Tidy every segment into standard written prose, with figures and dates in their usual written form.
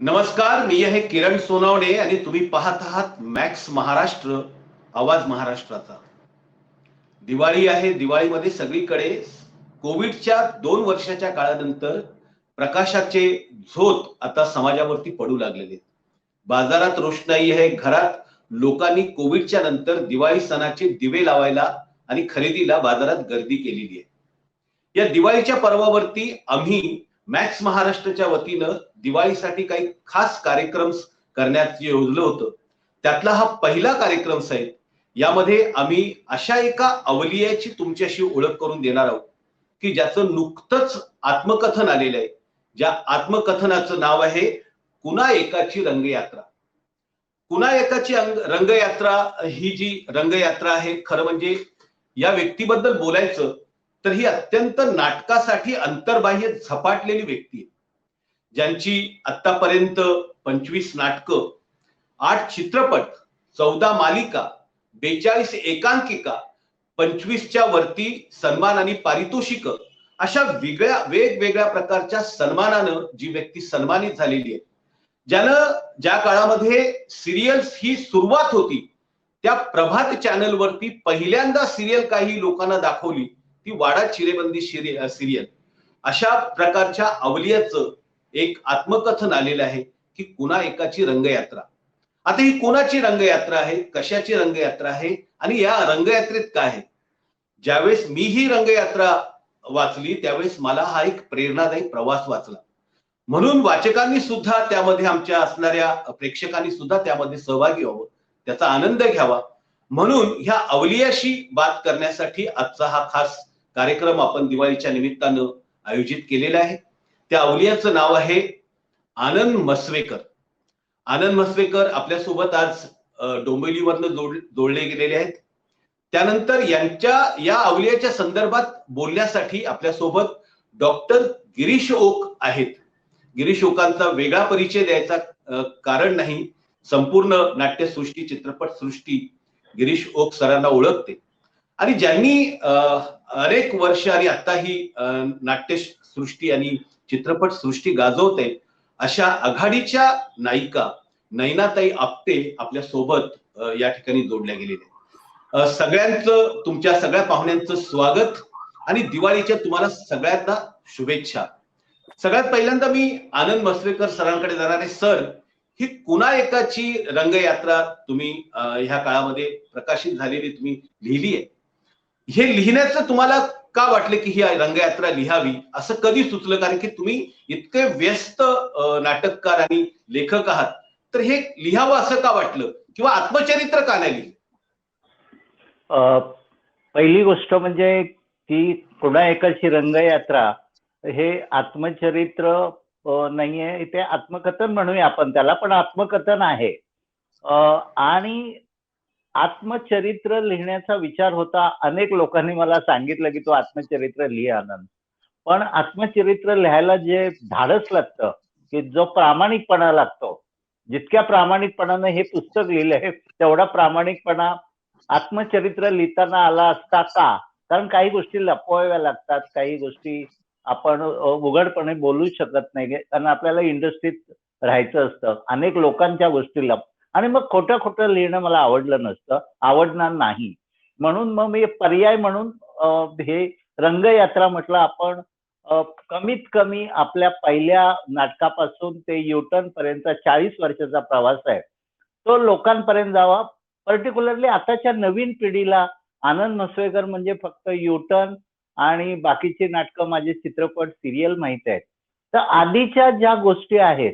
नमस्कार, मी आहे किरण सोनावणे आणि तुम्ही पाहत आहात मॅक्स महाराष्ट्र, आवाज महाराष्ट्राचा. दिवाळी आहे. दिवाळीमध्ये सगळीकडे कोविडच्या 2 वर्षाच्या काळानंतर प्रकाशाचे झोत आता समाजावरती पडू लागलेले. बाजारात रोषणाई आहे. घरात लोकांनी कोविडच्या नंतर दिवाळी सणाचे दिवे लावायला आणि खरेदीला बाजारात गर्दी केलेली आहे. या दिवाळीच्या पर्वावरती आम्ही मॅक्स महाराष्ट्राच्या वतीनं दिवाळीसाठी काही खास कार्यक्रम करण्याचं योजलं होतं. त्यातला हा पहिला कार्यक्रम आहे. यामध्ये आम्ही अशा एका अवलियाची तुमच्याशी ओळख करून देणार आहोत की ज्याचं नुकतंच आत्मकथन आलेलं आहे. ज्या आत्मकथनाचं नाव आहे कुणा एकाची रंगयात्रा. कुणा एकाची रंगयात्रा ही जी रंगयात्रा आहे, खरं म्हणजे या व्यक्तीबद्दल बोलायचं तर ही अत्यंत नाटकासाठी अंतर्बाह्य झपाटलेली व्यक्ती आहे. ज्यांची आतापर्यंत 25 नाटकं, 8 चित्रपट, 14 मालिका, 42 एकांकिका, 25च्या वरती सन्मान आणि पारितोषिक अशा वेगवेगळ्या प्रकारच्या सन्मानानं जी व्यक्ती सन्मानित झालेली आहे. ज्यानं ज्या काळामध्ये सिरियल्स ही सुरुवात होती त्या प्रभात चॅनल वरती पहिल्यांदा सिरियल काही लोकांना दाखवली ती वाडा चिरेबंदी सिरियल. अशा प्रकारच्या अवलियाचं एक आत्मकथन आलेलं आहे की कुणा एकाची रंगयात्रा. आता ही कोणाची रंगयात्रा आहे, कशाची रंगयात्रा आहे आणि या रंगयात्रेत काय आहे. ज्यावेळेस मी ही रंगयात्रा वाचली त्यावेळेस मला हा एक प्रेरणादायी प्रवास वाचला. म्हणून वाचकांनी सुद्धा त्यामध्ये, आमच्या असणाऱ्या प्रेक्षकांनी सुद्धा त्यामध्ये सहभागी व्हावं, त्याचा आनंद घ्यावा. म्हणून ह्या अवलियाशी बात करण्यासाठी आजचा हा खास कार्यक्रम आपण दिवाळीच्या निमित्तानं आयोजित केलेला आहे. त्या अवलियाचं नाव आहे आनंद मसवेकर. आनंद मसवेकर आपल्यासोबत आज डोंबिवलीवरनं जोडले गेलेले आहेत. त्यानंतर या अवलियाच्या संदर्भात बोलण्यासाठी आपल्यासोबत डॉक्टर गिरीश ओक आहेत. गिरीश ओकांचा वेगळा परिचय द्यायचा कारण नाही. संपूर्ण नाट्यसृष्टी, चित्रपटसृष्टी गिरीश ओक सरांना ओळखते आणि ज्यांनी अनेक वर्ष आणि आता ही नाट्यसृष्टी आणि चित्रपट सृष्टी गाजवते अशा आघाडीच्या नायिका नैनाताई आपटे आपल्या सोबत या ठिकाणी जोडल्या गेलेल्या. सगळ्यांचं, तुमच्या सगळ्या पाहुण्यांचं स्वागत आणि दिवाळीच्या तुम्हाला सगळ्यांना शुभेच्छा. सगळ्यात पहिल्यांदा मी आनंद मसवेकर सरांकडे जाणार आहे. सर, ही कुणा एकाची रंगयात्रा तुम्ही ह्या काळामध्ये प्रकाशित झालेली तुम्ही लिहिली आहे. हे लिहिण्याचं तुम्हाला का वाटलं की ही रंगयात्रा लिहावी, असं कधी सुचलं? कारण की तुम्ही इतके व्यस्त नाटककार आणि लेखक आहात, तर हे लिहावं असं का वाटलं किंवा आत्मचरित्र का नाही लिहिलं? पहिली गोष्ट म्हणजे की कुणा एकाची रंगयात्रा हे आत्मचरित्र नाहीये, इथे आत्मकथन म्हणूया आपण त्याला, पण आत्मकथन आहे. आणि आत्मचरित्र लिहिण्याचा विचार होता. अनेक लोकांनी मला सांगितलं की तू आत्मचरित्र लिह आनंद, पण आत्मचरित्र लिहायला जे धाडस लागतं, की जो प्रामाणिकपणा लागतो, जितक्या प्रामाणिकपणानं हे पुस्तक लिहिलंय तेवढा प्रामाणिकपणा आत्मचरित्र लिहिताना आला असता का? कारण काही गोष्टी लपवाव्या लागतात, काही गोष्टी आपण उघडपणे बोलू शकत नाही, कारण आपल्याला इंडस्ट्रीत राहायचं असतं. अनेक लोकांच्या गोष्टी आणि मग खोटं खोटं लिहिणं मला आवडलं नसतं, आवडणार नाही. म्हणून मग मी पर्याय म्हणून हे रंगयात्रा म्हटलं. आपण कमीत कमी आपल्या पहिल्या नाटकापासून ते युटर्न पर्यंत 40 वर्षाचा प्रवास आहे, तो लोकांपर्यंत जावा. पर्टिक्युलरली आताच्या नवीन पिढीला आनंद मसवेकर म्हणजे फक्त युटर्न आणि बाकीची नाटकं, माझे चित्रपट, सिरियल माहित आहेत. तर आधीच्या ज्या गोष्टी आहेत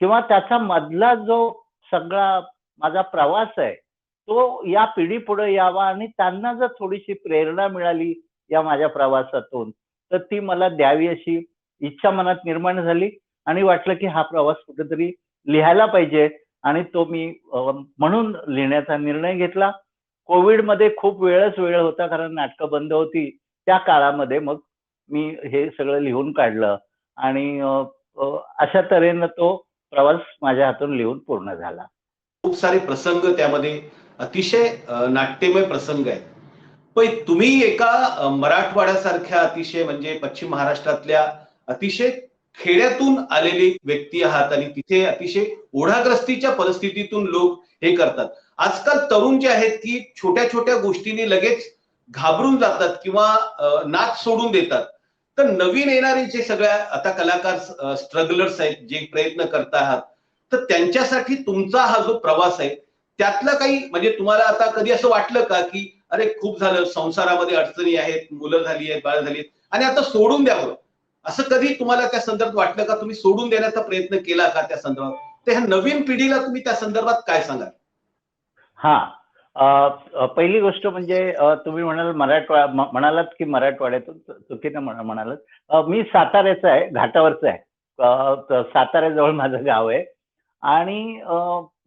किंवा त्याचा मधला जो सगळा माझा प्रवास आहे तो या पिढी पुढे यावा आणि त्यांना जर थोडीशी प्रेरणा मिळाली या माझ्या प्रवासातून तर ती मला द्यावी अशी इच्छा मनात निर्माण झाली आणि वाटलं की हा प्रवास कुठेतरी लिहायला पाहिजे. आणि तो मी म्हणून लिहिण्याचा निर्णय घेतला. कोविडमध्ये खूप वेळ होता, कारण नाटकं बंद होती. त्या काळामध्ये मग मी हे सगळं लिहून काढलं आणि अशा तऱ्हेनं तो प्रवास माझ्या हातून लिहून पूर्ण झाला. खूप सारे प्रसंग त्यामध्ये, अतिशय नाट्यमय प्रसंग आहेत. पण तुम्ही एका मराठवाड्यासारख्या अतिशय म्हणजे पश्चिम महाराष्ट्रातल्या अतिशय खेड्यातून आलेली व्यक्ती आहात आणि तिथे अतिशय ओढाग्रस्तीच्या परिस्थितीतून लोक हे करतात. आजकाल तरुण जे आहेत की छोट्या छोट्या गोष्टींनी लगेच घाबरून जातात किंवा नाच सोडून देतात. तर नवीन येणारे जे सगळ्या आता कलाकार स्ट्रगलर्स आहेत, जे प्रयत्न करत आहात, तर त्यांच्यासाठी तुमचा हा जो प्रवास आहे त्यातला काही म्हणजे तुम्हाला आता कधी असं वाटलं का की अरे खूप झालं, संसारामध्ये अडचणी आहेत, मुलं झाली आहेत, बाळ झाली आहेत आणि आता सोडून द्यावं, असं कधी तुम्हाला त्या संदर्भात वाटलं का? तुम्ही सोडून देण्याचा प्रयत्न केला का त्या संदर्भात? तर ह्या नवीन पिढीला तुम्ही त्या संदर्भात काय सांगाल? हा. पहिली गोष्ट म्हणजे तुम्ही म्हणालात की मराठवाड्यातून चुकीनं म्हणालात. मी साताऱ्याचा आहे, घाटावरचा आहे. साताऱ्याजवळ माझं गाव आहे आणि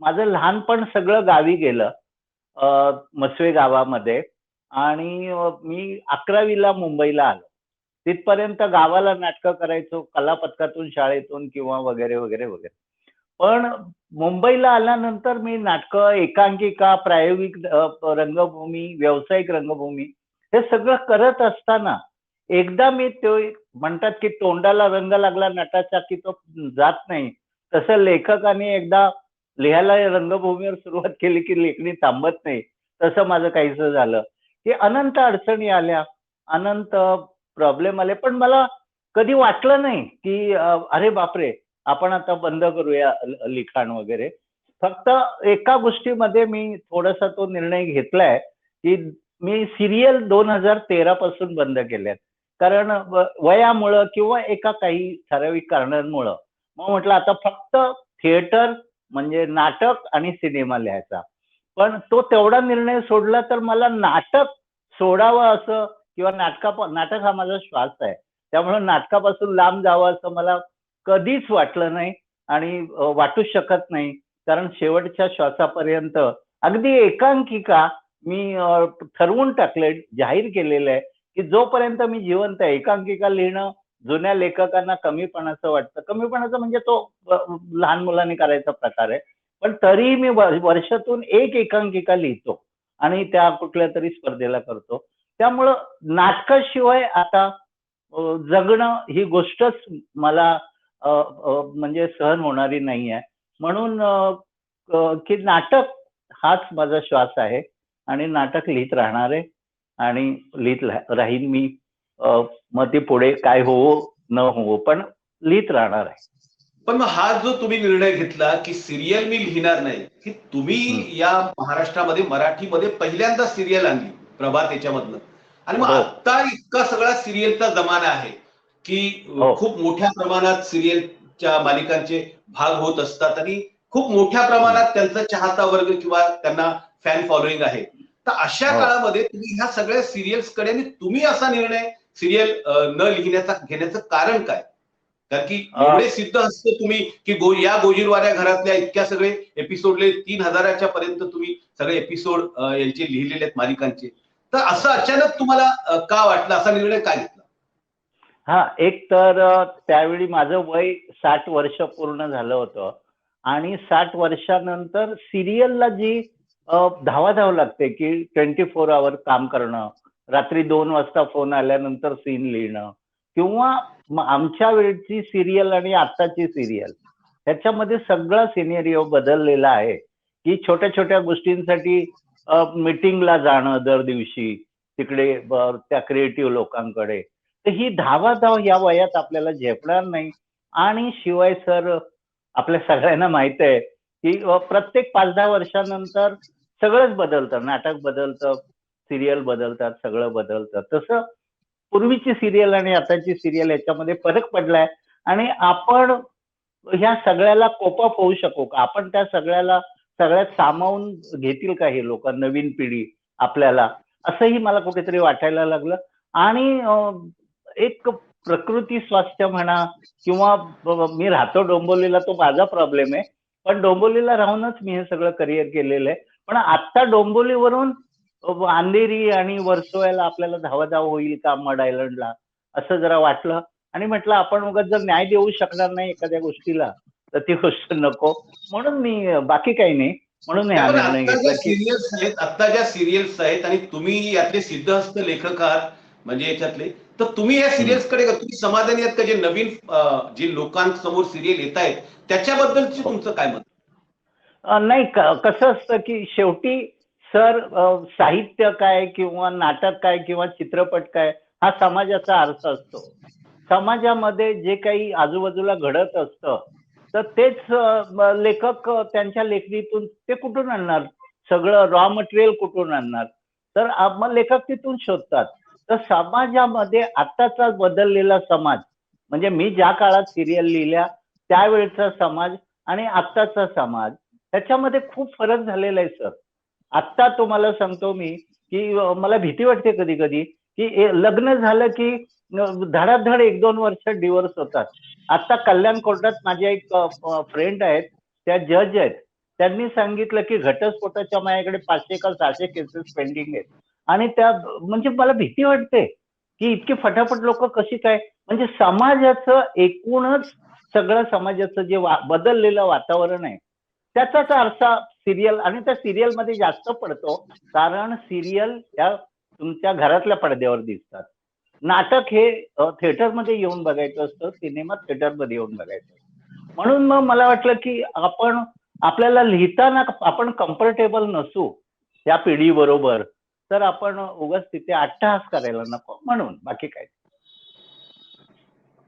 माझं लहानपण सगळं गावी गेलं, मसवे गावामध्ये. आणि मी 11वीला मुंबईला आलो. तिथपर्यंत गावाला नाटकं करायचो, कला पथकातून, शाळेतून किंवा वगैरे वगैरे वगैरे. पण मुंबईला आल्यानंतर मी नाटकं, एकांकिका, प्रायोगिक रंगभूमी, व्यावसायिक रंगभूमी हे सगळं करत असताना एकदा मी ते म्हणतात की तोंडाला रंग लागला नटाचा की तो जात नाही, तसं लेखकाने एकदा लिहायला रंगभूमीवर सुरुवात केली की लेखणी थांबत नाही. तसं माझं काहीसं झालं की अनंत अडचणी आल्या, अनंत प्रॉब्लेम आले. पण मला कधी वाटलं नाही की अरे बापरे, आपण आता बंद करूया लिखाण वगैरे. फक्त एका गोष्टीमध्ये मी थोडासा तो निर्णय घेतलाय की मी सिरियल 2013 पासून बंद केल्यात. कारण वयामुळं किंवा एका काही ठराविक कारणांमुळं. मग म्हटलं आता फक्त थिएटर म्हणजे नाटक आणि सिनेमा लिहायचा. पण तो तेवढा निर्णय सोडला तर मला नाटक सोडावं असं किंवा नाटक हा माझा श्वास आहे. त्यामुळे नाटकापासून लांब जावं असं मला कधीच वाटलं नाही आणि वाटूच शकत नाही. कारण शेवटच्या श्वासापर्यंत अगदी एकांकिका मी ठरवून टाकले, जाहीर केलेलं आहे की जोपर्यंत मी जिवंत आहे, एकांकिका लिहिणं जुन्या लेखकांना कमीपणाचं वाटतं. कमीपणाचं म्हणजे तो लहान मुलांनी करायचा प्रकार आहे. पण तरीही मी वर्षातून एक एकांकिका लिहितो आणि त्या कुठल्या तरी स्पर्धेला करतो. त्यामुळं नाटकाशिवाय आता जगणं ही गोष्टच मला म्हणजे सहन होणारी नाही आहे. म्हणून की नाटक हाच माझा श्वास आहे आणि नाटक लिहित राहणार आहे आणि लिहित राहीन मी. मग ते पुढे काय होवो न होवो, पण लिहित राहणार आहे. पण मग हा जो तुम्ही निर्णय घेतला की सिरियल मी लिहिणार नाही, की तुम्ही या महाराष्ट्रामध्ये मराठीमध्ये पहिल्यांदा सिरियल आणली प्रभात याच्यामधनं, आणि मग आता इतका सगळा सिरियलचा जमाना आहे की खूप मोठ्या प्रमाणात सिरियलच्या मालिकांचे भाग होत असतात आणि खूप मोठ्या प्रमाणात त्यांचा चाहता वर्ग किंवा त्यांना फॅन फॉलोईंग आहे. तर अशा काळामध्ये तुम्ही ह्या सगळ्या सिरियल्स कडे तुम्ही असा निर्णय सिरियल न लिहिण्याचा घेण्याचं कारण काय? कारण की एवढे सिद्ध असतं तुम्ही की या गोजीरवाऱ्या घरातल्या इतक्या सगळे एपिसोडले 3000च्या पर्यंत तुम्ही सगळे एपिसोड यांचे लिहिलेले आहेत मालिकांचे. तर असं अचानक तुम्हाला का वाटलं, असा निर्णय काय घेतला? हा, एक तर त्यावेळी माझं वय 60 वर्ष पूर्ण झालं होतं आणि 60 वर्षानंतर सिरियलला जी धावाधाव लागते की 24 आवर काम करणं, रात्री 2 वाजता फोन आल्यानंतर सीन लिहिणं किंवा आमच्या वेळची सिरियल आणि आत्ताची सिरियल ह्याच्यामध्ये सगळा सिनेरिओ बदललेला आहे की छोट्या छोट्या गोष्टींसाठी मीटिंगला जाणं दर दिवशी तिकडे त्या क्रिएटिव्ह लोकांकडे. तर ही धावाधाव या वयात आपल्याला झेपणार नाही. आणि शिवाय सर, आपल्या सगळ्यांना माहित आहे की प्रत्येक 5-10 वर्षानंतर सगळंच बदलतं, नाटक बदलतं, सिरियल बदलतात, सगळं बदलतं. तसं पूर्वीची सिरियल आणि आताची सिरियल याच्यामध्ये फरक पडलाय आणि आपण ह्या सगळ्याला कोप अप होऊ शकू का? आपण त्या सगळ्यात सामावून घेतील का हे लोक, नवीन पिढी आपल्याला? असंही मला कुठेतरी वाटायला लागलं. आणि एक प्रकृती स्वास्थ्य म्हणा किंवा मी राहतो डोंबिवलीला, तो माझा प्रॉब्लेम आहे. पण डोंबिवलीला राहूनच मी हे सगळं करिअर केलेलं आहे. पण आता डोंबिवलीवरून अंधेरी आणि वर्सोव्याला आपल्याला धावाधाव होईल का मड आयलंडला, असं जरा वाटलं. आणि म्हटलं आपण उगाच जर न्याय देऊ शकणार नाही एखाद्या गोष्टीला तर ती गोष्ट नको. म्हणून मी, बाकी काही नाही, म्हणून हा निर्णय घेतला की आता ज्या सिरियल्स आहेत आणि तुम्ही यातले सिद्धहस्त लेखक आहात म्हणजे याच्यातले, तर तुम्ही या सिरियल्स कडे तुम्ही समाधानी आहात का, जे नवीन जे लोकांसमोर सिरियल येत आहेत त्याच्याबद्दलची तुमचं काय मत? नाही, कसं असतं की शेवटी सर, साहित्य काय किंवा नाटक काय किंवा चित्रपट काय हा समाजाचा अर्थ असतो. समाजामध्ये जे काही आजूबाजूला घडत असतं तर तेच लेखक त्यांच्या लेखणीतून ते कुठून आणणार, सगळं रॉ मटेरियल कुठून आणणार, तर मग लेखक तिथून शोधतात. तर समाजामध्ये आत्ताचा बदललेला समाज, म्हणजे मी ज्या काळात सिरियल लिहिल्या त्यावेळेचा समाज आणि आत्ताचा समाज, त्याच्यामध्ये खूप फरक झालेला आहे सर. आत्ता तुम्हाला सांगतो मी की मला भीती वाटते कधी कधी की लग्न झालं की धडाधड 1-2 वर्ष डिव्होर्स होतात. आता कल्याण कोर्टात माझे एक फ्रेंड आहेत, त्या जज आहेत. त्यांनी सांगितलं की घटस्फोटाच्या माझ्याकडे 500 का 600 केसेस पेंडिंग आहेत. आणि त्या म्हणजे मला भीती वाटते की इतकी फटाफट लोक कशी काय, म्हणजे समाजाचं एकूणच सगळं समाजाचं जे बदललेलं वातावरण आहे त्याचाच आरसा सिरियल, आणि त्या सिरियल मध्ये जास्त पडतो कारण सिरियल या तुमच्या घरातल्या पडद्यावर दिसतात. नाटक हे थिएटरमध्ये येऊन बघायचं असतं, सिनेमा थिएटरमध्ये येऊन बघायचं असतं. म्हणून मग मला वाटलं की आपल्याला लिहिताना आपण कम्फर्टेबल नसू या पिढी बरोबर, तर आपण उगाच तिथे अट्टहास करायला नको, म्हणून बाकी काय.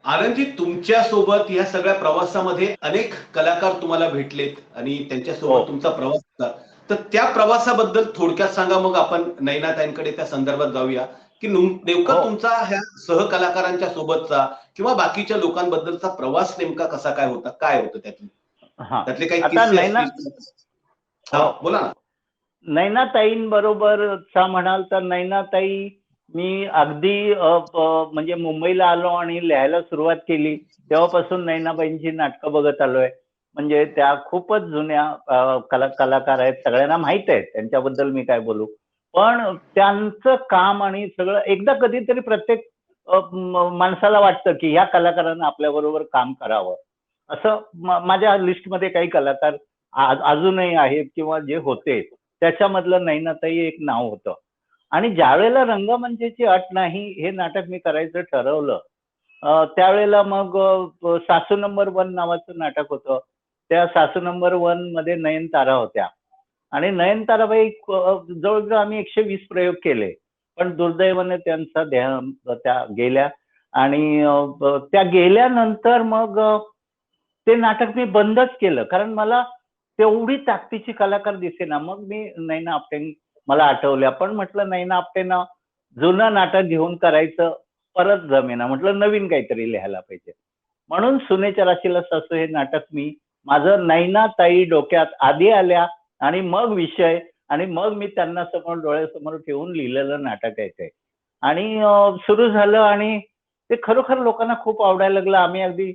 आनंदजी, तुमच्या सोबत या सगळ्या प्रवासामध्ये अनेक कलाकार तुम्हाला भेटलेत आणि हो. त्यांच्यासोबत तुमचा प्रवास होता. तर त्या प्रवासाबद्दल थोडक्यात सांगा, मग आपण नयनाताईंकडे त्या संदर्भात जाऊया की नेमकं हो. तुमचा ह्या सहकलाकारांच्या सोबतचा किंवा बाकीच्या लोकांबद्दलचा प्रवास नेमका कसा काय होता, काय होतं त्यातून, हा, त्यातले काही आता किस्से असतील तर? हो, हा, बोला ना. नैनाताईंबरोबरचा म्हणाल तर नैनाताई, मी अगदी म्हणजे मुंबईला आलो आणि लिहायला सुरुवात केली तेव्हापासून नैनाबाईंची नाटकं बघत आलोय. म्हणजे त्या खूपच जुन्या कलाकार आहेत, सगळ्यांना माहित आहे त्यांच्याबद्दल मी काय बोलू. पण त्यांचं काम आणि सगळं एकदा कधीतरी प्रत्येक माणसाला वाटतं की ह्या कलाकारांना आपल्या बरोबर काम करावं. असं माझ्या लिस्टमध्ये काही कलाकार अजूनही आहेत किंवा जे होते, त्याच्यामधलं नैनाताई एक नाव होतं. आणि ज्या वेळेला रंगमंचाची अट नाही हे नाटक मी करायचं ठरवलं, त्यावेळेला मग सासू नंबर 1 नावाचं नाटक होतं. त्या सासू नंबर 1 मध्ये नयनतारा होत्या आणि नयनताराबाई जवळजवळ आम्ही 120 प्रयोग केले, पण दुर्दैवाने त्यांचा त्या गेल्या. आणि त्या गेल्यानंतर मग ते नाटक मी बंदच केलं, कारण मला तेवढी ताकदीची कलाकार दिसेना. मग मी नैना आपटे मला आठवल्या, पण म्हटलं नैना आपटेंना जुनं नाटक घेऊन करायचं परत जमेना, म्हटलं नवीन काहीतरी लिहायला पाहिजे. म्हणून सुनेच्या राशीला सासू हे नाटक मी माझं नैनाताई डोक्यात आधी आल्या आणि मग विषय आणि मग मी त्यांना समोर डोळ्यासमोर ठेवून लिहिलेलं नाटक आहे ते. आणि सुरू झालं आणि ते खरोखर लोकांना खूप आवडायला लागलं. आम्ही अगदी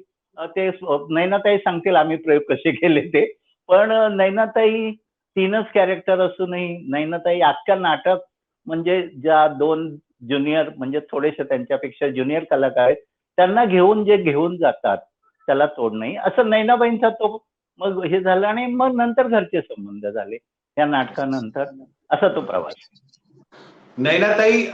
ते नैनाताई सांगतील आम्ही प्रयोग कसे केले ते. पण नैनाताई 3च कॅरेक्टर असूनही नैनाताई अख्खं नाटक, म्हणजे ज्या 2 ज्युनियर म्हणजे थोडेसे त्यांच्यापेक्षा ज्युनियर कलाकार आहेत त्यांना घेऊन जे घेऊन जातात त्याला तोड नाही, असं नैनाबाईंचा तो मग हे झालं. आणि मग नंतर घरचे संबंध झाले या नाटकानंतर, असा तो प्रवास. नयनाताई,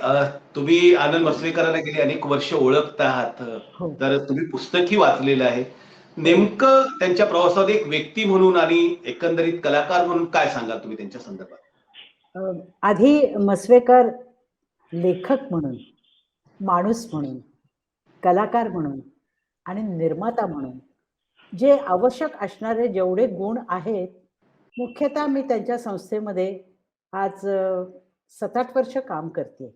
तुम्ही आनंद मसलेकरांना गेली अनेक वर्ष ओळखता आहात, हो, तर तुम्ही पुस्तकही वाचलेलं आहे. हो. नेमकं त्यांच्या प्रवासात एक व्यक्ती म्हणून आणि एकंदरीत कलाकार म्हणून काय सांगाल तुम्ही त्यांच्या संदर्भात? आधी मस्वेकर लेखक म्हणून, माणूस म्हणून, कलाकार म्हणून आणि निर्माता म्हणून जे आवश्यक असणारे जेवढे गुण आहेत, मुख्यतः मी त्यांच्या संस्थेमध्ये आज 7-8 वर्ष काम करते.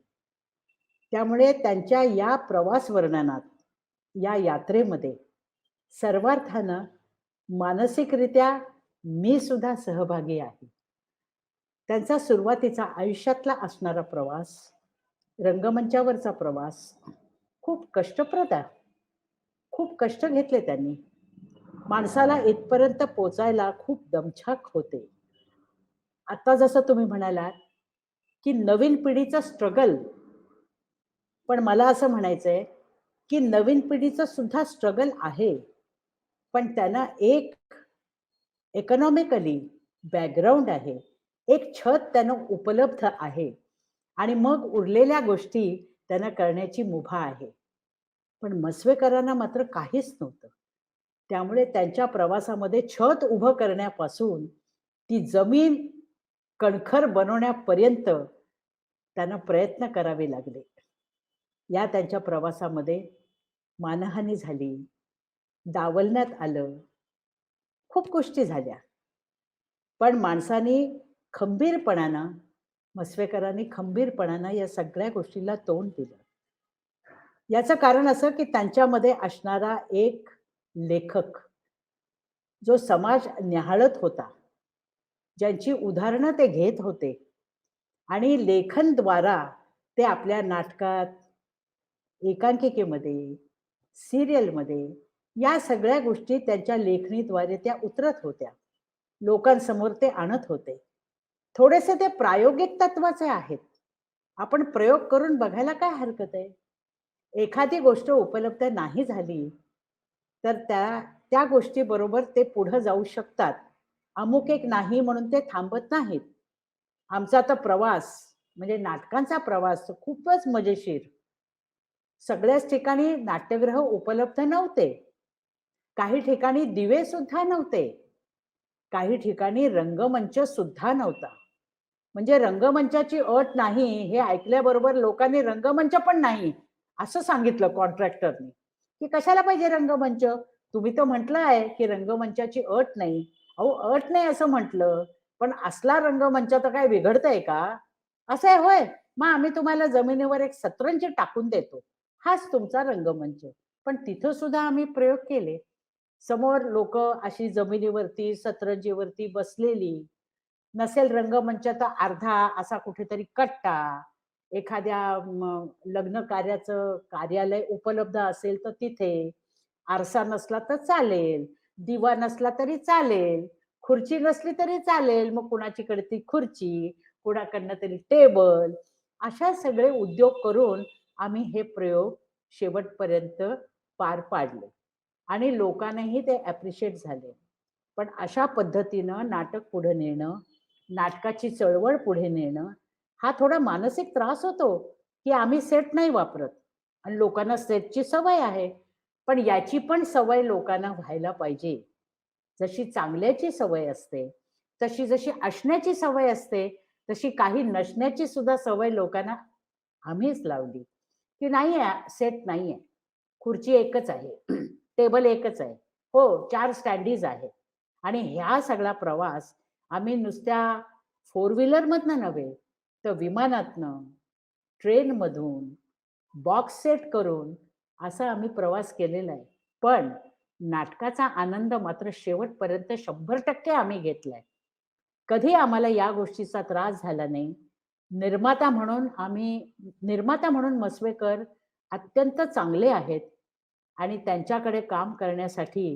त्यामुळे त्यांच्या या प्रवास वर्णनात, या यात्रेमध्ये सर्वार्थानं मानसिकरित्या मी सुद्धा सहभागी आहे. त्यांचा सुरुवातीचा आयुष्यातला असणारा प्रवास, रंगमंचावरचा प्रवास खूप कष्टप्रद आहे. खूप कष्ट घेतले त्यांनी. माणसाला इथपर्यंत पोचायला खूप दमछाक होते. आता जसं तुम्ही म्हणालात, की नवीन पिढीचं स्ट्रगल, पण मला असं म्हणायचंय, की नवीन पिढीचं सुद्धा स्ट्रगल आहे. पण त्यांना एक इकॉनॉमिकली बॅकग्राऊंड आहे. एक छत त्यांना उपलब्ध आहे. आणि मग उरलेल्या गोष्टी त्यांना करण्याची मुभा आहे. पण मस्वेकरांना मात्र काहीच नव्हतं. त्यामुळे त्यांच्या प्रवासामध्ये छत उभं करण्यापासून ती जमीन कणखर बनवण्यापर्यंत त्यांना प्रयत्न करावे लागले. या त्यांच्या प्रवासामध्ये मानहानी झाली, डावलण्यात आलं, खूप गोष्टी झाल्या. पण माणसाने खंबीरपणानं, मस्वेकरांनी खंबीरपणानं या सगळ्या गोष्टीला तोंड दिलं. याचं कारण असं की त्यांच्यामध्ये असणारा एक लेखक, जो समाज न्याहाळत होता, ज्यांची उदाहरणं ते घेत होते आणि लेखनद्वारा ते आपल्या नाटकात, एकांकिकेमध्ये, सिरियलमध्ये या सगळ्या गोष्टी त्यांच्या लेखणीद्वारे त्या उतरत होत्या. लोकांसमोर ते आणत होते. थोडेसे ते प्रायोगिक तत्वाचे आहेत. आपण प्रयोग करून बघायला काय हरकत आहे? एखादी गोष्ट उपलब्ध नाही झाली, तर त्या त्या गोष्टीबरोबर ते पुढे जाऊ शकतात. अमुक एक नाही म्हणून ते थांबत नाहीत. आमचा आता प्रवास म्हणजे नाटकांचा प्रवास खूपच मजेशीर. सगळ्याच ठिकाणी नाट्यगृह उपलब्ध नव्हते. काही ठिकाणी दिवे सुद्धा नव्हते. काही ठिकाणी रंगमंच सुद्धा नव्हता. म्हणजे रंगमंचाची अट नाही हे ऐकल्याबरोबर लोकांनी रंगमंच पण नाही असं सांगितलं कॉन्ट्रॅक्टरनी, की कशाला पाहिजे रंगमंच? तुम्ही तर म्हटलं आहे की रंगमंचाची अट नाही. अहो अट नाही असं म्हटलं, पण असला रंगमंच तर काय बिघडतंय का? असं आहे होय, मग आम्ही तुम्हाला जमिनीवर एक सतरंजी टाकून देतो, हाच तुमचा रंगमंच. पण तिथं सुद्धा आम्ही प्रयोग केले. समोर लोक अशी जमिनीवरती सतरंजीवरती बसलेली, नसेल रंगमंच तर अर्धा असा कुठेतरी कट्टा, एखाद्या लग्न कार्याचं कार्यालय उपलब्ध असेल तर तिथे, आरसा नसला तर चालेल, दिवा नसला तरी चालेल, खुर्ची नसली तरी चालेल, मग कुणाचीकडे ती खुर्ची, कुणाकडनं तरी टेबल, अशा सगळे उद्योग करून आम्ही हे प्रयोग शेवटपर्यंत पार पाडले आणि लोकांनाही ते ॲप्रिशिएट झाले. पण अशा पद्धतीनं नाटक पुढे नेणं, नाटकाची चळवळ पुढे नेणं, हा थोडा मानसिक त्रास होतो, की आम्ही सेट नाही वापरत आणि लोकांना सेटची सवय आहे. पण याची पण सवय लोकांना व्हायला पाहिजे. जशी चांगल्याची सवय असते, जशी असण्याची सवय असते, तशी काही नसण्याची सुद्धा सवय लोकांना आम्हीच लावली, की नाहीये सेट नाहीये. खुर्ची एकच आहे, टेबल एकच आहे. हो, 4 स्टँडीज आहेत. आणि ह्या सगळा प्रवास आम्ही नुसत्या फोर व्हीलरमधनं नव्हे, तर विमानातनं, ट्रेनमधून, बॉक्स सेट करून असा आम्ही प्रवास केलेला आहे. पण नाटकाचा आनंद मात्र शेवटपर्यंत 100% आम्ही घेतलाय. कधी आम्हाला या गोष्टीचा त्रास झाला नाही. निर्माता म्हणून मस्वेकर अत्यंत चांगले आहेत आणि त्यांच्याकडे काम करण्यासाठी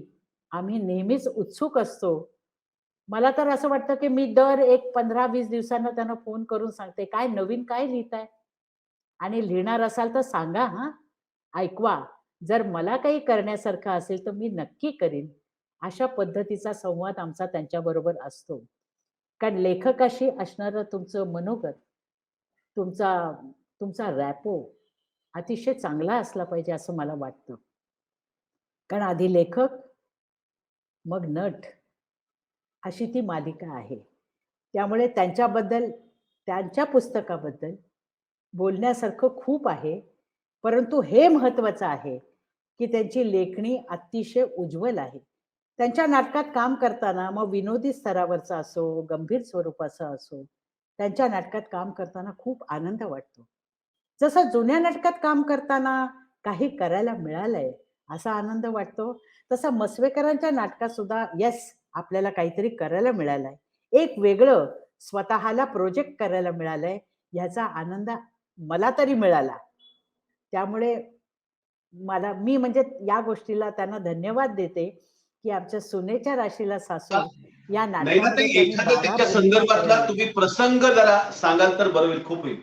आम्ही नेहमीच उत्सुक असतो. मला तर असं वाटतं, की मी दर एक 15-20 दिवसांना त्यांना फोन करून सांगते, "काय नवीन काय लिहिताय? आणि लिहिणार असाल तर सांगा हां, ऐकवा. जर मला काही करण्यासारखं असेल तर मी नक्की करीन." अशा पद्धतीचा संवाद आमचा त्यांच्याबरोबर असतो. कारण लेखकाशी असणारं तुमचं मनोगत, तुमचा तुमचा रॅपो अतिशय चांगला असला पाहिजे असं मला वाटतं. कारण आधी लेखक, मग नट अशी ती मालिका आहे. त्यामुळे त्यांच्या पुस्तकाबद्दल बोलण्यासारखं खूप आहे. परंतु हे महत्वाचं आहे, की त्यांची लेखणी अतिशय उज्ज्वल आहे. त्यांच्या नाटकात काम करताना मग विनोदी स्तरावरचा असो, गंभीर स्वरूपाचा असो, त्यांच्या नाटकात काम करताना खूप आनंद वाटतो. जसं जुन्या नाटकात काम करताना काही करायला मिळालंय, असा आनंद वाटतो, तसा मस्वेकरांच्या नाटकात सुद्धा येस, आपल्याला काहीतरी करायला मिळालंय. एक वेगळं स्वतःला प्रोजेक्ट करायला मिळालंय, ह्याचा आनंद मला तरी मिळाला. त्यामुळे मी म्हणजे या गोष्टीला त्यांना धन्यवाद देते, की आमच्या सुनेच्या राशीला सासू या नाटकामध्ये नैनाताई, त्यांनी एखादा 12 त्याच्या भूमिका संदर्भातला केल्या. तुम्ही प्रसंग जरा सांगाल तर बरं होईल, खूप होईल.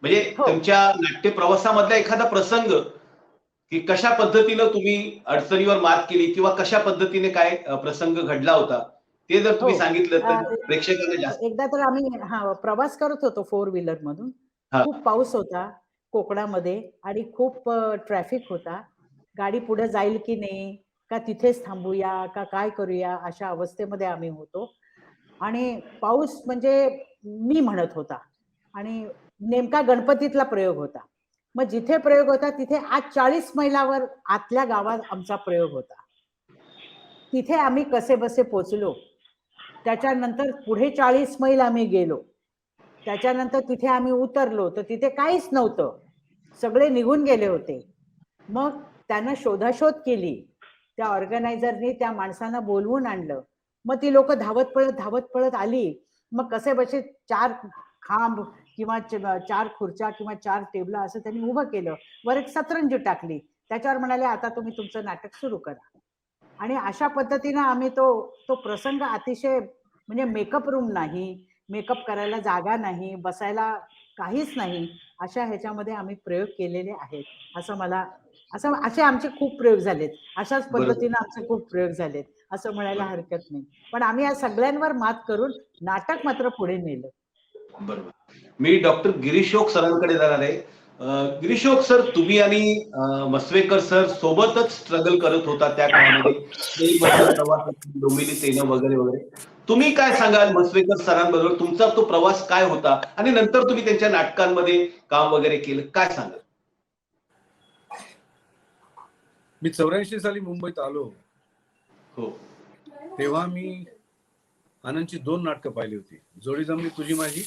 म्हणजे हो. तुमच्या नाट्य प्रवासामधला एखादा प्रसंग, की कशा पद्धतीनं तुम्ही अडचणीवर मात केली किंवा कशा पद्धतीने काय प्रसंग घडला होता, ते जर हो. तुम्ही सांगितलं अ, तर प्रेक्षकांना जास्त. एकदा तर आम्ही प्रवास करत होतो फोर व्हीलरमधून. हां. खूप पाऊस होता कोकणामध्ये आणि खूप ट्रॅफिक होता. गाडी पुढे जाईल की नाही, का तिथेच थांबूया, का काय करूया, अशा अवस्थेमध्ये आम्ही होतो. आणि पाऊस म्हणजे मी म्हणत होता आणि नेमका गणपतीतला प्रयोग होता. मग जिथे प्रयोग होता तिथे आज 40 मैलावर आतल्या गावात आमचा प्रयोग होता. तिथे आम्ही कसेबसे पोचलो. त्याच्यानंतर पुढे 40 मैल आम्ही गेलो. त्याच्यानंतर तिथे आम्ही उतरलो तर तिथे काहीच नव्हतं. सगळे निघून गेले होते. मग त्यानं शोधाशोध केली. त्या ऑर्गनायझरनी त्या माणसांना बोलवून आणलं. मग ती लोक धावत पळत आली. मग कसेबसे 4 खांब किंवा 4 खुर्च्या किंवा 4 टेबल असं त्यांनी उभं केलं. वर एक सतरंजी टाकली. त्याच्यावर म्हणाले, आता तुम्ही तुमचं नाटक सुरू करा. आणि अशा पद्धतीनं आम्ही तो प्रसंग अतिशय म्हणजे मेकअप रूम नाही, मेकअप करायला जागा नाही, बसायला काहीच नाही, अशा ह्याच्यामध्ये आम्ही प्रयोग केलेले आहेत. असे आमचे खूप प्रयोग झालेत. अशाच बरोबर. पद्धतीनं आमचे खूप प्रयोग झालेत असं म्हणायला हरकत नाही. पण आम्ही या सगळ्यांवर मात करून नाटक मात्र पुढे नेलं. बरोबर. मी डॉक्टर गिरीशोक सरांकडे जाणार आहे. गिरीशोक सर, तुम्ही आणि मस्वेकर सर सोबतच स्ट्रगल करत होता त्या काळामध्ये. ट्रेनमधला प्रवास असेल, डोंबिवलीत येणं वगैरे वगैरे. तुम्ही काय सांगाल मस्वेकर सरांबरोबर तुमचा तो प्रवास काय होता आणि नंतर तुम्ही त्यांच्या नाटकांमध्ये काम वगैरे केलं, काय सांगाल? मी 84 साली मुंबईत आलो. हो. तेव्हा मी आनंदची 2 नाटकं पाहिली होती. जोडी जमली तुझी माझी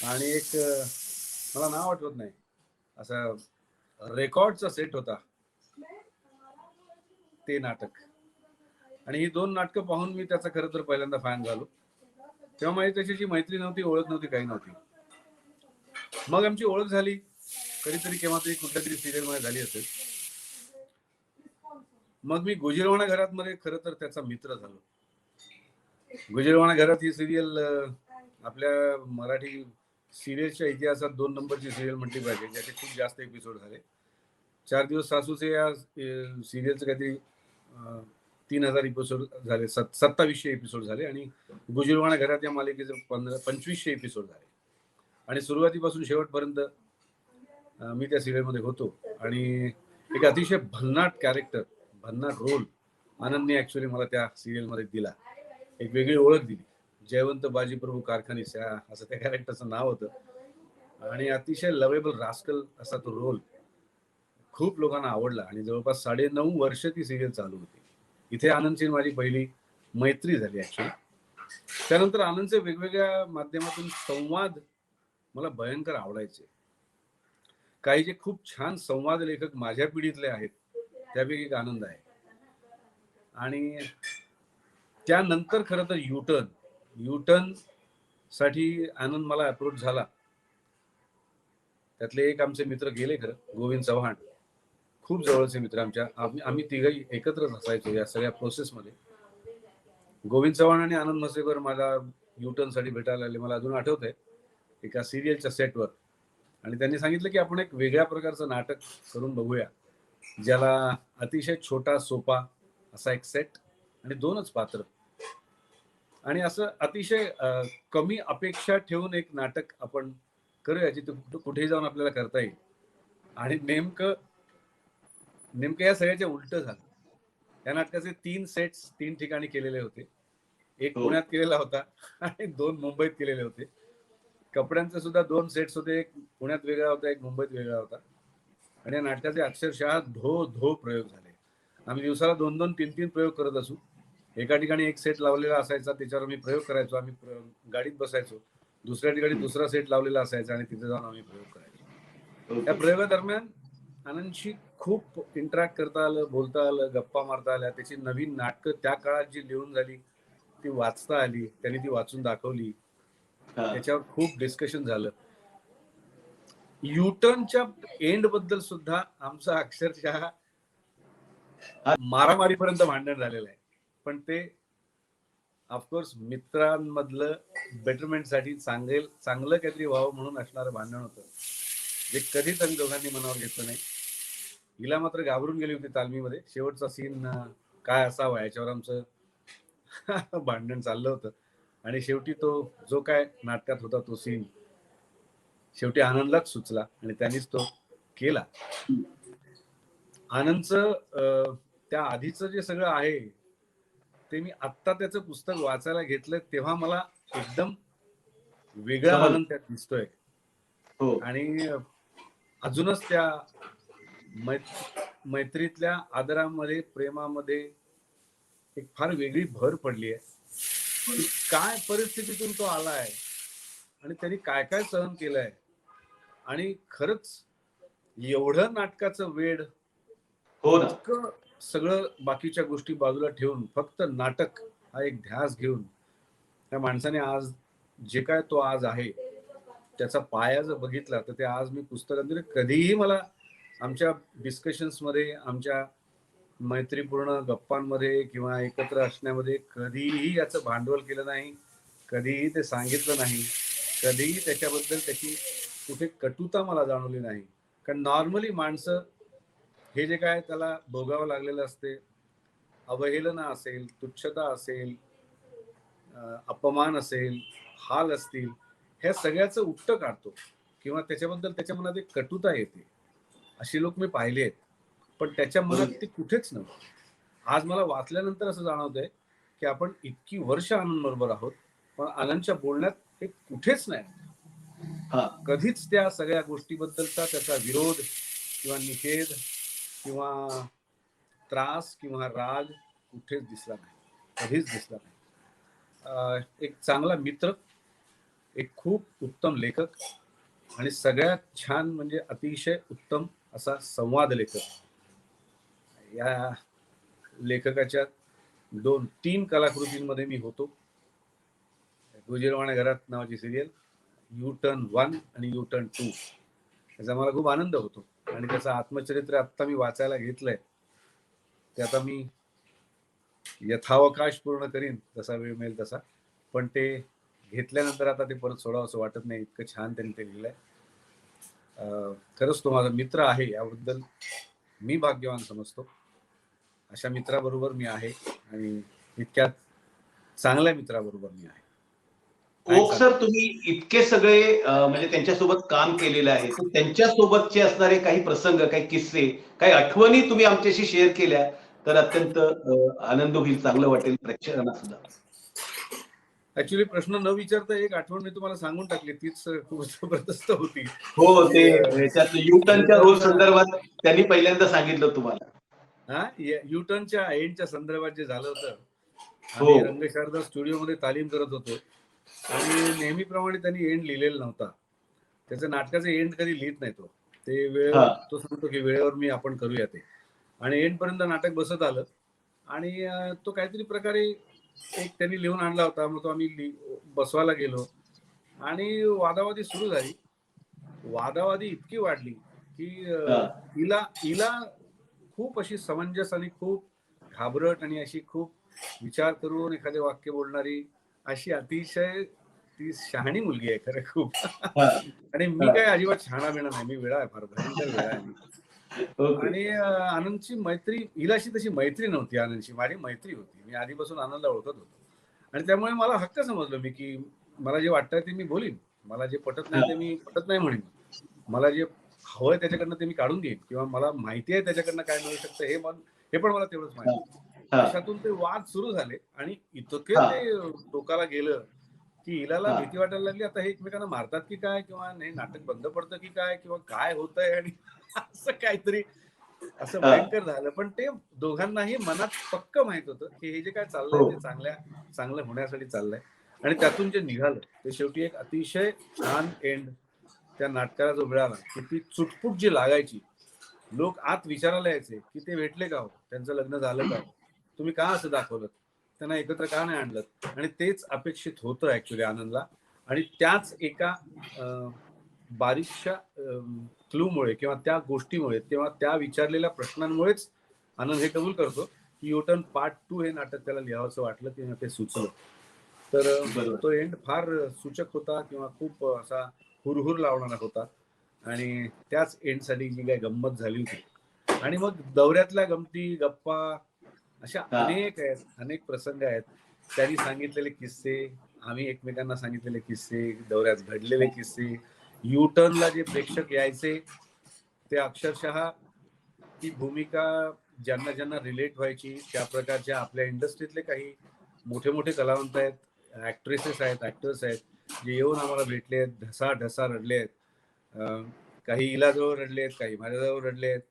आणि एक मला नाव आठवत नाही, असा रेकॉर्डचा सेट होता ते नाटक. आणि ही 2 नाटकं पाहून मी त्याचा खरं तर पहिल्यांदा फॅन झालो. तेव्हा माझी त्याच्याशी मैत्री नव्हती, ओळख नव्हती, काही नव्हती. मग आमची ओळख झाली कधीतरी केव्हा तरी कुठल्या तरी सिरियल मध्ये झाली असेल. मग मी गुजीरवाणा घरात मध्ये खरं तर त्याचा मित्र झालो. गुजीरवाणा घरात ही सिरियल आपल्या मराठी सिरियलच्या इतिहासात 2 नंबरची सिरियल म्हटली पाहिजे, ज्याचे खूप जास्त एपिसोड झाले. 4 दिवस सासूचे या सिरियलचे काहीतरी 3000 एपिसोड झाले, 2700 एपिसोड झाले आणि गुजीरवाणा घरात या मालिकेचे 2500 एपिसोड झाले. आणि सुरुवातीपासून शेवटपर्यंत मी त्या सिरियलमध्ये होतो. आणि एक अतिशय भन्नाट कॅरेक्टर, भन्नाट रोल आनंदने ऍक्च्युली मला त्या सिरियलमध्ये दिला. एक वेगळी ओळख दिली. जयवंत बाजीप्रभू कारखानीस असं त्या कॅरेक्टरचं नाव होतं आणि अतिशय लवेबल रास्कल असा तो रोल खूप लोकांना आवडला आणि जवळपास 9.5 वर्ष ती सिरियल चालू होती. इथे आनंदची माझी पहिली मैत्री झाली ऍक्च्युली. त्यानंतर आनंदचे वेगवेगळ्या माध्यमातून संवाद मला भयंकर आवडायचे. काही जे खूप छान संवाद लेखक माझ्या पिढीतले आहेत त्यापैकी एक आनंद आहे. आणि त्यानंतर खरं तर युटर्न साठी आनंद मला अप्रोच झाला. त्यातले एक आमचे मित्र गेले खरं, गोविंद चव्हाण, खूप जवळचे मित्र आमच्या. आम्ही तिघही एकत्रच असायचो या सगळ्या प्रोसेसमध्ये. गोविंद चव्हाण आणि आनंद मसेकर मला युटर्न साठी भेटायला आले. मला अजून आठवत आहे, एका सिरियलच्या सेटवर. आणि त्यांनी सांगितलं की आपण एक वेगळ्या प्रकारचं नाटक करून बघूया, ज्याला अतिशय छोटा सोपा असा एक सेट आणि 2च पात्र आणि असं अतिशय कमी अपेक्षा ठेवून एक नाटक आपण करूया, जिथे कुठेही जाऊन आपल्याला करता येईल. आणि नेमकं या सगळ्याच्या उलट झालं. या नाटकाचे 3 सेट्स 3 ठिकाणी केलेले होते. एक पुण्यात केलेला होता आणि 2 मुंबईत केलेले होते. कपड्यांचे सुद्धा 2 सेट्स होते, एक पुण्यात वेगळा होता, एक मुंबईत वेगळा होता. आणि या नाटकाचे अक्षरशः धो प्रयोग झाले. आम्ही दिवसाला 2-2, 3-3 प्रयोग करत असू. एका ठिकाणी एक सेट लावलेला असायचा, त्याच्यावर आम्ही प्रयोग करायचो. आम्ही गाडीत बसायचो. दुसऱ्या ठिकाणी दुसरा सेट लावलेला असायचा आणि तिथे जाऊन आम्ही प्रयोग करायचो. या प्रयोगादरम्यान आनंदशी खूप इंटरॅक्ट करता आलं, बोलता आलं, गप्पा मारता आल्या. त्याची नवीन नाटकं त्या काळात जी लिहून झाली ती वाचता आली, त्यांनी ती वाचून दाखवली. त्याच्यावर खूप डिस्कशन झालं. युटर्नच्या एंड बद्दल सुद्धा आमचं अक्षरशः मारामारीपर्यंत भांडण झालेलं आहे. पण ते ऑफकोर्स मित्रांमधलं बेटरमेंटसाठी चांगलं काहीतरी व्हावं म्हणून असणारं भांडण होतं, जे कधीच आम्ही दोघांनी मनावर घेतलं नाही. हिला मात्र घाबरून गेली होती तालमीमध्ये. शेवटचा सीन काय असावा याच्यावर आमचं भांडण चाललं होतं. आणि शेवटी तो जो काय नाटकात होता तो सीन शेवटी आनंदलाच सुचला आणि त्यांनीच तो केला. आनंदचं त्या आधीचं जे सगळं आहे ते मी आत्ता त्याचं पुस्तक वाचायला घेतलं तेव्हा मला एकदम वेगळा समज. आनंद त्यात दिसतोय. हो. आणि अजूनच त्या मैत्रीतल्या आदरामध्ये, प्रेमामध्ये एक फार वेगळी भर पडली आहे. काय परिस्थितीतून तो आलाय आणि त्यांनी काय काय सहन केलंय. आणि खरंच एवढं नाटकाचं वेड, हो ना. इतकं सगळं बाकीच्या गोष्टी बाजूला ठेवून फक्त नाटक हा एक ध्यास घेऊन त्या माणसाने आज जे काय तो आज आहे त्याचा पाया जर बघितला तर ते आज मी पुस्तकांमध्ये कधीही मला आमच्या डिस्कशन्स मध्ये, आमच्या मैत्रीपूर्ण गप्पांमध्ये किंवा एकत्र असण्यामध्ये कधीही याचं भांडवल केलं नाही, कधीही ते सांगितलं नाही, कधीही त्याच्याबद्दल त्याची कुठे कटुता मला जाणवली नाही. कारण नॉर्मली माणसं हे जे काय त्याला भोगावं लागलेलं असते, अवहेलना असेल, तुच्छता असेल, अपमान असेल, हाल असतील, ह्या सगळ्याचं उपटं काढतो किंवा त्याच्याबद्दल त्याच्या मनात एक कटुता येते. अशी लोक मी पाहिले आहेत, पण त्याच्या मनात ते कुठेच नव्हतं. आज मला वाचल्यानंतर असं जाणवतंय की आपण इतकी वर्ष आनंद बरोबर आहोत, पण आनंदच्या बोलण्यात हे कुठेच नाही. हा. कधीच त्या सगळ्या गोष्टीबद्दलचा त्याचा विरोध किंवा निषेध किंवा त्रास किंवा राग कुठेच दिसला नाही, कधीच दिसला नाही. एक चांगला मित्र, एक खूप उत्तम लेखक आणि सगळ्यात छान म्हणजे अतिशय उत्तम असा संवाद लेखक. या लेखकाच्या 2-3 कलाकृतींमध्ये मी होतो. गुजीरवाणे घरात नावाची सिरियल, यू टर्न 1 आणि यू टर्न 2, त्याचा मला खूप आनंद होतो. आणि त्याचं आत्मचरित्र आत्ता मी वाचायला घेतलंय, ते आता मी यथावकाश पूर्ण करीन, जसा वेळ मिळेल तसा. पण ते घेतल्यानंतर आता ते परत सोडावं असं वाटत नाही, इतकं छान त्यांनी ते लिहिलंय. खरंच तो माझा मित्र आहे, याबद्दल मी भाग्यवान समजतो. अशा मित्राबरोबर मी आहे आणि इतक्या चांगल्या मित्राबरोबर मी आहे. ओक सर, तुम्ही इतके सगळे म्हणजे त्यांच्यासोबत काम केलेलं आहे, तर त्यांच्यासोबतचे असणारे काही प्रसंग, काही किस्से, काही आठवणी तुम्ही आमच्याशी शेअर केल्या तर अत्यंत आनंद होईल, चांगलं वाटेल प्रेक्षकांना सुद्धा. ऍक्च्युली प्रश्न न विचारता एक आठवण मी तुम्हाला सांगून टाकली, तीच खूप जबरदस्त होती. हो, ते ह्याच्यात युटर्नच्या रोल संदर्भात त्यांनी पहिल्यांदा सांगितलं तुम्हाला. हा, युटर्नच्या एंडच्या संदर्भात जे झालं होतं, हो. आम्ही रंगशारदा स्टुडिओमध्ये तालीम करत होतो आणि नेहमीप्रमाणे त्यांनी एंड लिहिलेला नव्हता. त्याचं नाटकाचं एंड कधी लिहित नाही तो. ते वेळेवर तो सांगतो की वेळेवर मी आपण करूया ते. आणि एंड पर्यंत नाटक बसत आलं आणि तो काहीतरी प्रकारे एक त्यांनी लिहून आणला होता, मग तो आम्ही बसवायला गेलो आणि वादावादी सुरू झाली. वादावादी इतकी वाढली की हिला खूप अशी समंजस आणि खूप घाबरट आणि अशी खूप विचार करून एखादे वाक्य बोलणारी अशी अतिशय ती शहाणी मुलगी आहे खरं खूप. आणि मी काय अजिबात शहाणा बिणा नाही, मी वेळा आहे, फार भयंकर वेळा आहे मी. आणि आनंदची मैत्री, हिलाशी तशी मैत्री नव्हती, आनंदची माझी मैत्री होती. मी आधीपासून आनंदला ओळखत होतो आणि त्यामुळे मला हक्क समजलो मी की मला जे वाटतंय ते मी बोलीन, मला जे पटत नाही ते मी पटत नाही म्हणेन, मला जे हवंय त्याच्याकडनं ते मी काढून घेईन किंवा मला माहिती आहे त्याच्याकडनं काय मिळू शकतं हे पण मला तेवढंच माहिती. अशातून ते वाद सुरू झाले आणि इतके ते टोकाला गेलं की हिला भीती वाटायला लागली, आता हे एकमेकांना मारतात की काय किंवा नाही नाटक बंद पडतं की काय किंवा काय होतंय आणि असं काहीतरी असं भयंकर झालं. पण ते दोघांनाही मनात पक्क माहित होतं की हे जे काय चाललंय ते चांगलं होण्यासाठी चाललंय आणि त्यातून जे निघालं ते शेवटी एक अतिशय छान एंड त्या नाटकाला जो मिळाला की ती चुटपुट जी लागायची, लोक आत विचारायला यायचे की ते भेटले का हो, त्यांचं लग्न झालं का हो, तुम्ही का असं दाखवलं, त्यांना एकत्र का नाही आणलं. आणि तेच अपेक्षित होतं ऍक्च्युली आनंदला. आणि त्याच एका बारीकशा क्लूमुळे किंवा त्या गोष्टीमुळे किंवा त्या विचारलेल्या प्रश्नांमुळेच आनंद हे कबूल करतो की युटर्न पार्ट 2 हे नाटक त्याला लिहावंसं वाटलं किंवा ते सुचलं. तर तो एंड फार सूचक होता किंवा खूप असा हुरहुर लावणारा होता आणि त्याच एंडसाठी जी काही गंमत झाली होती. आणि मग दौऱ्यातल्या गमती गप्पा अशा अनेक प्रसंग आहेत. त्यांनी सांगितलेले किस्से, आम्ही एकमेकांना सांगितलेले किस्से, दौऱ्यात घडलेले किस्से, युटर्नला जे प्रेक्षक यायचे ते अक्षरशः ती भूमिका ज्यांना ज्यांना रिलेट व्हायची त्या प्रकारच्या आपल्या इंडस्ट्रीतले काही मोठे मोठे कलावंत आहेत, ऍक्ट्रेसेस आहेत, ऍक्टर्स आहेत, जे येऊन आम्हाला भेटले आहेत, ढसा ढसा रडले आहेत. काही इलाजवळ रडले आहेत, काही माझ्याजवळ रडले आहेत,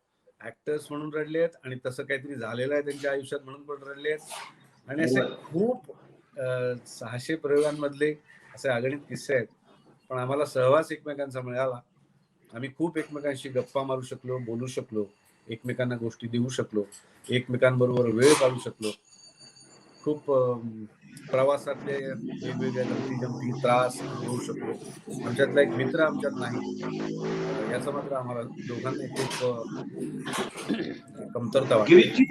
ऍक्टर्स म्हणून रडले आहेत आणि तसं काहीतरी झालेलं आहे त्यांच्या आयुष्यात म्हणून पण रडले आहेत. आणि असे खूप 600 प्रयोगांमधले असे अगणित किस्से आहेत. पण आम्हाला सहवास एकमेकांचा मिळाला. आम्ही खूप एकमेकांशी गप्पा मारू शकलो, बोलू शकलो, एकमेकांना गोष्टी देऊ शकलो, एकमेकांबरोबर वेळ काढू शकलो. खूप प्रवासातले वेगवेगळ्या गमती जमती त्रास अनुभवू शकलो. आमच्यातला एक मित्र आमच्यात नाही, याचा मात्र आम्हाला दोघांना खूप कमतरता वाटते.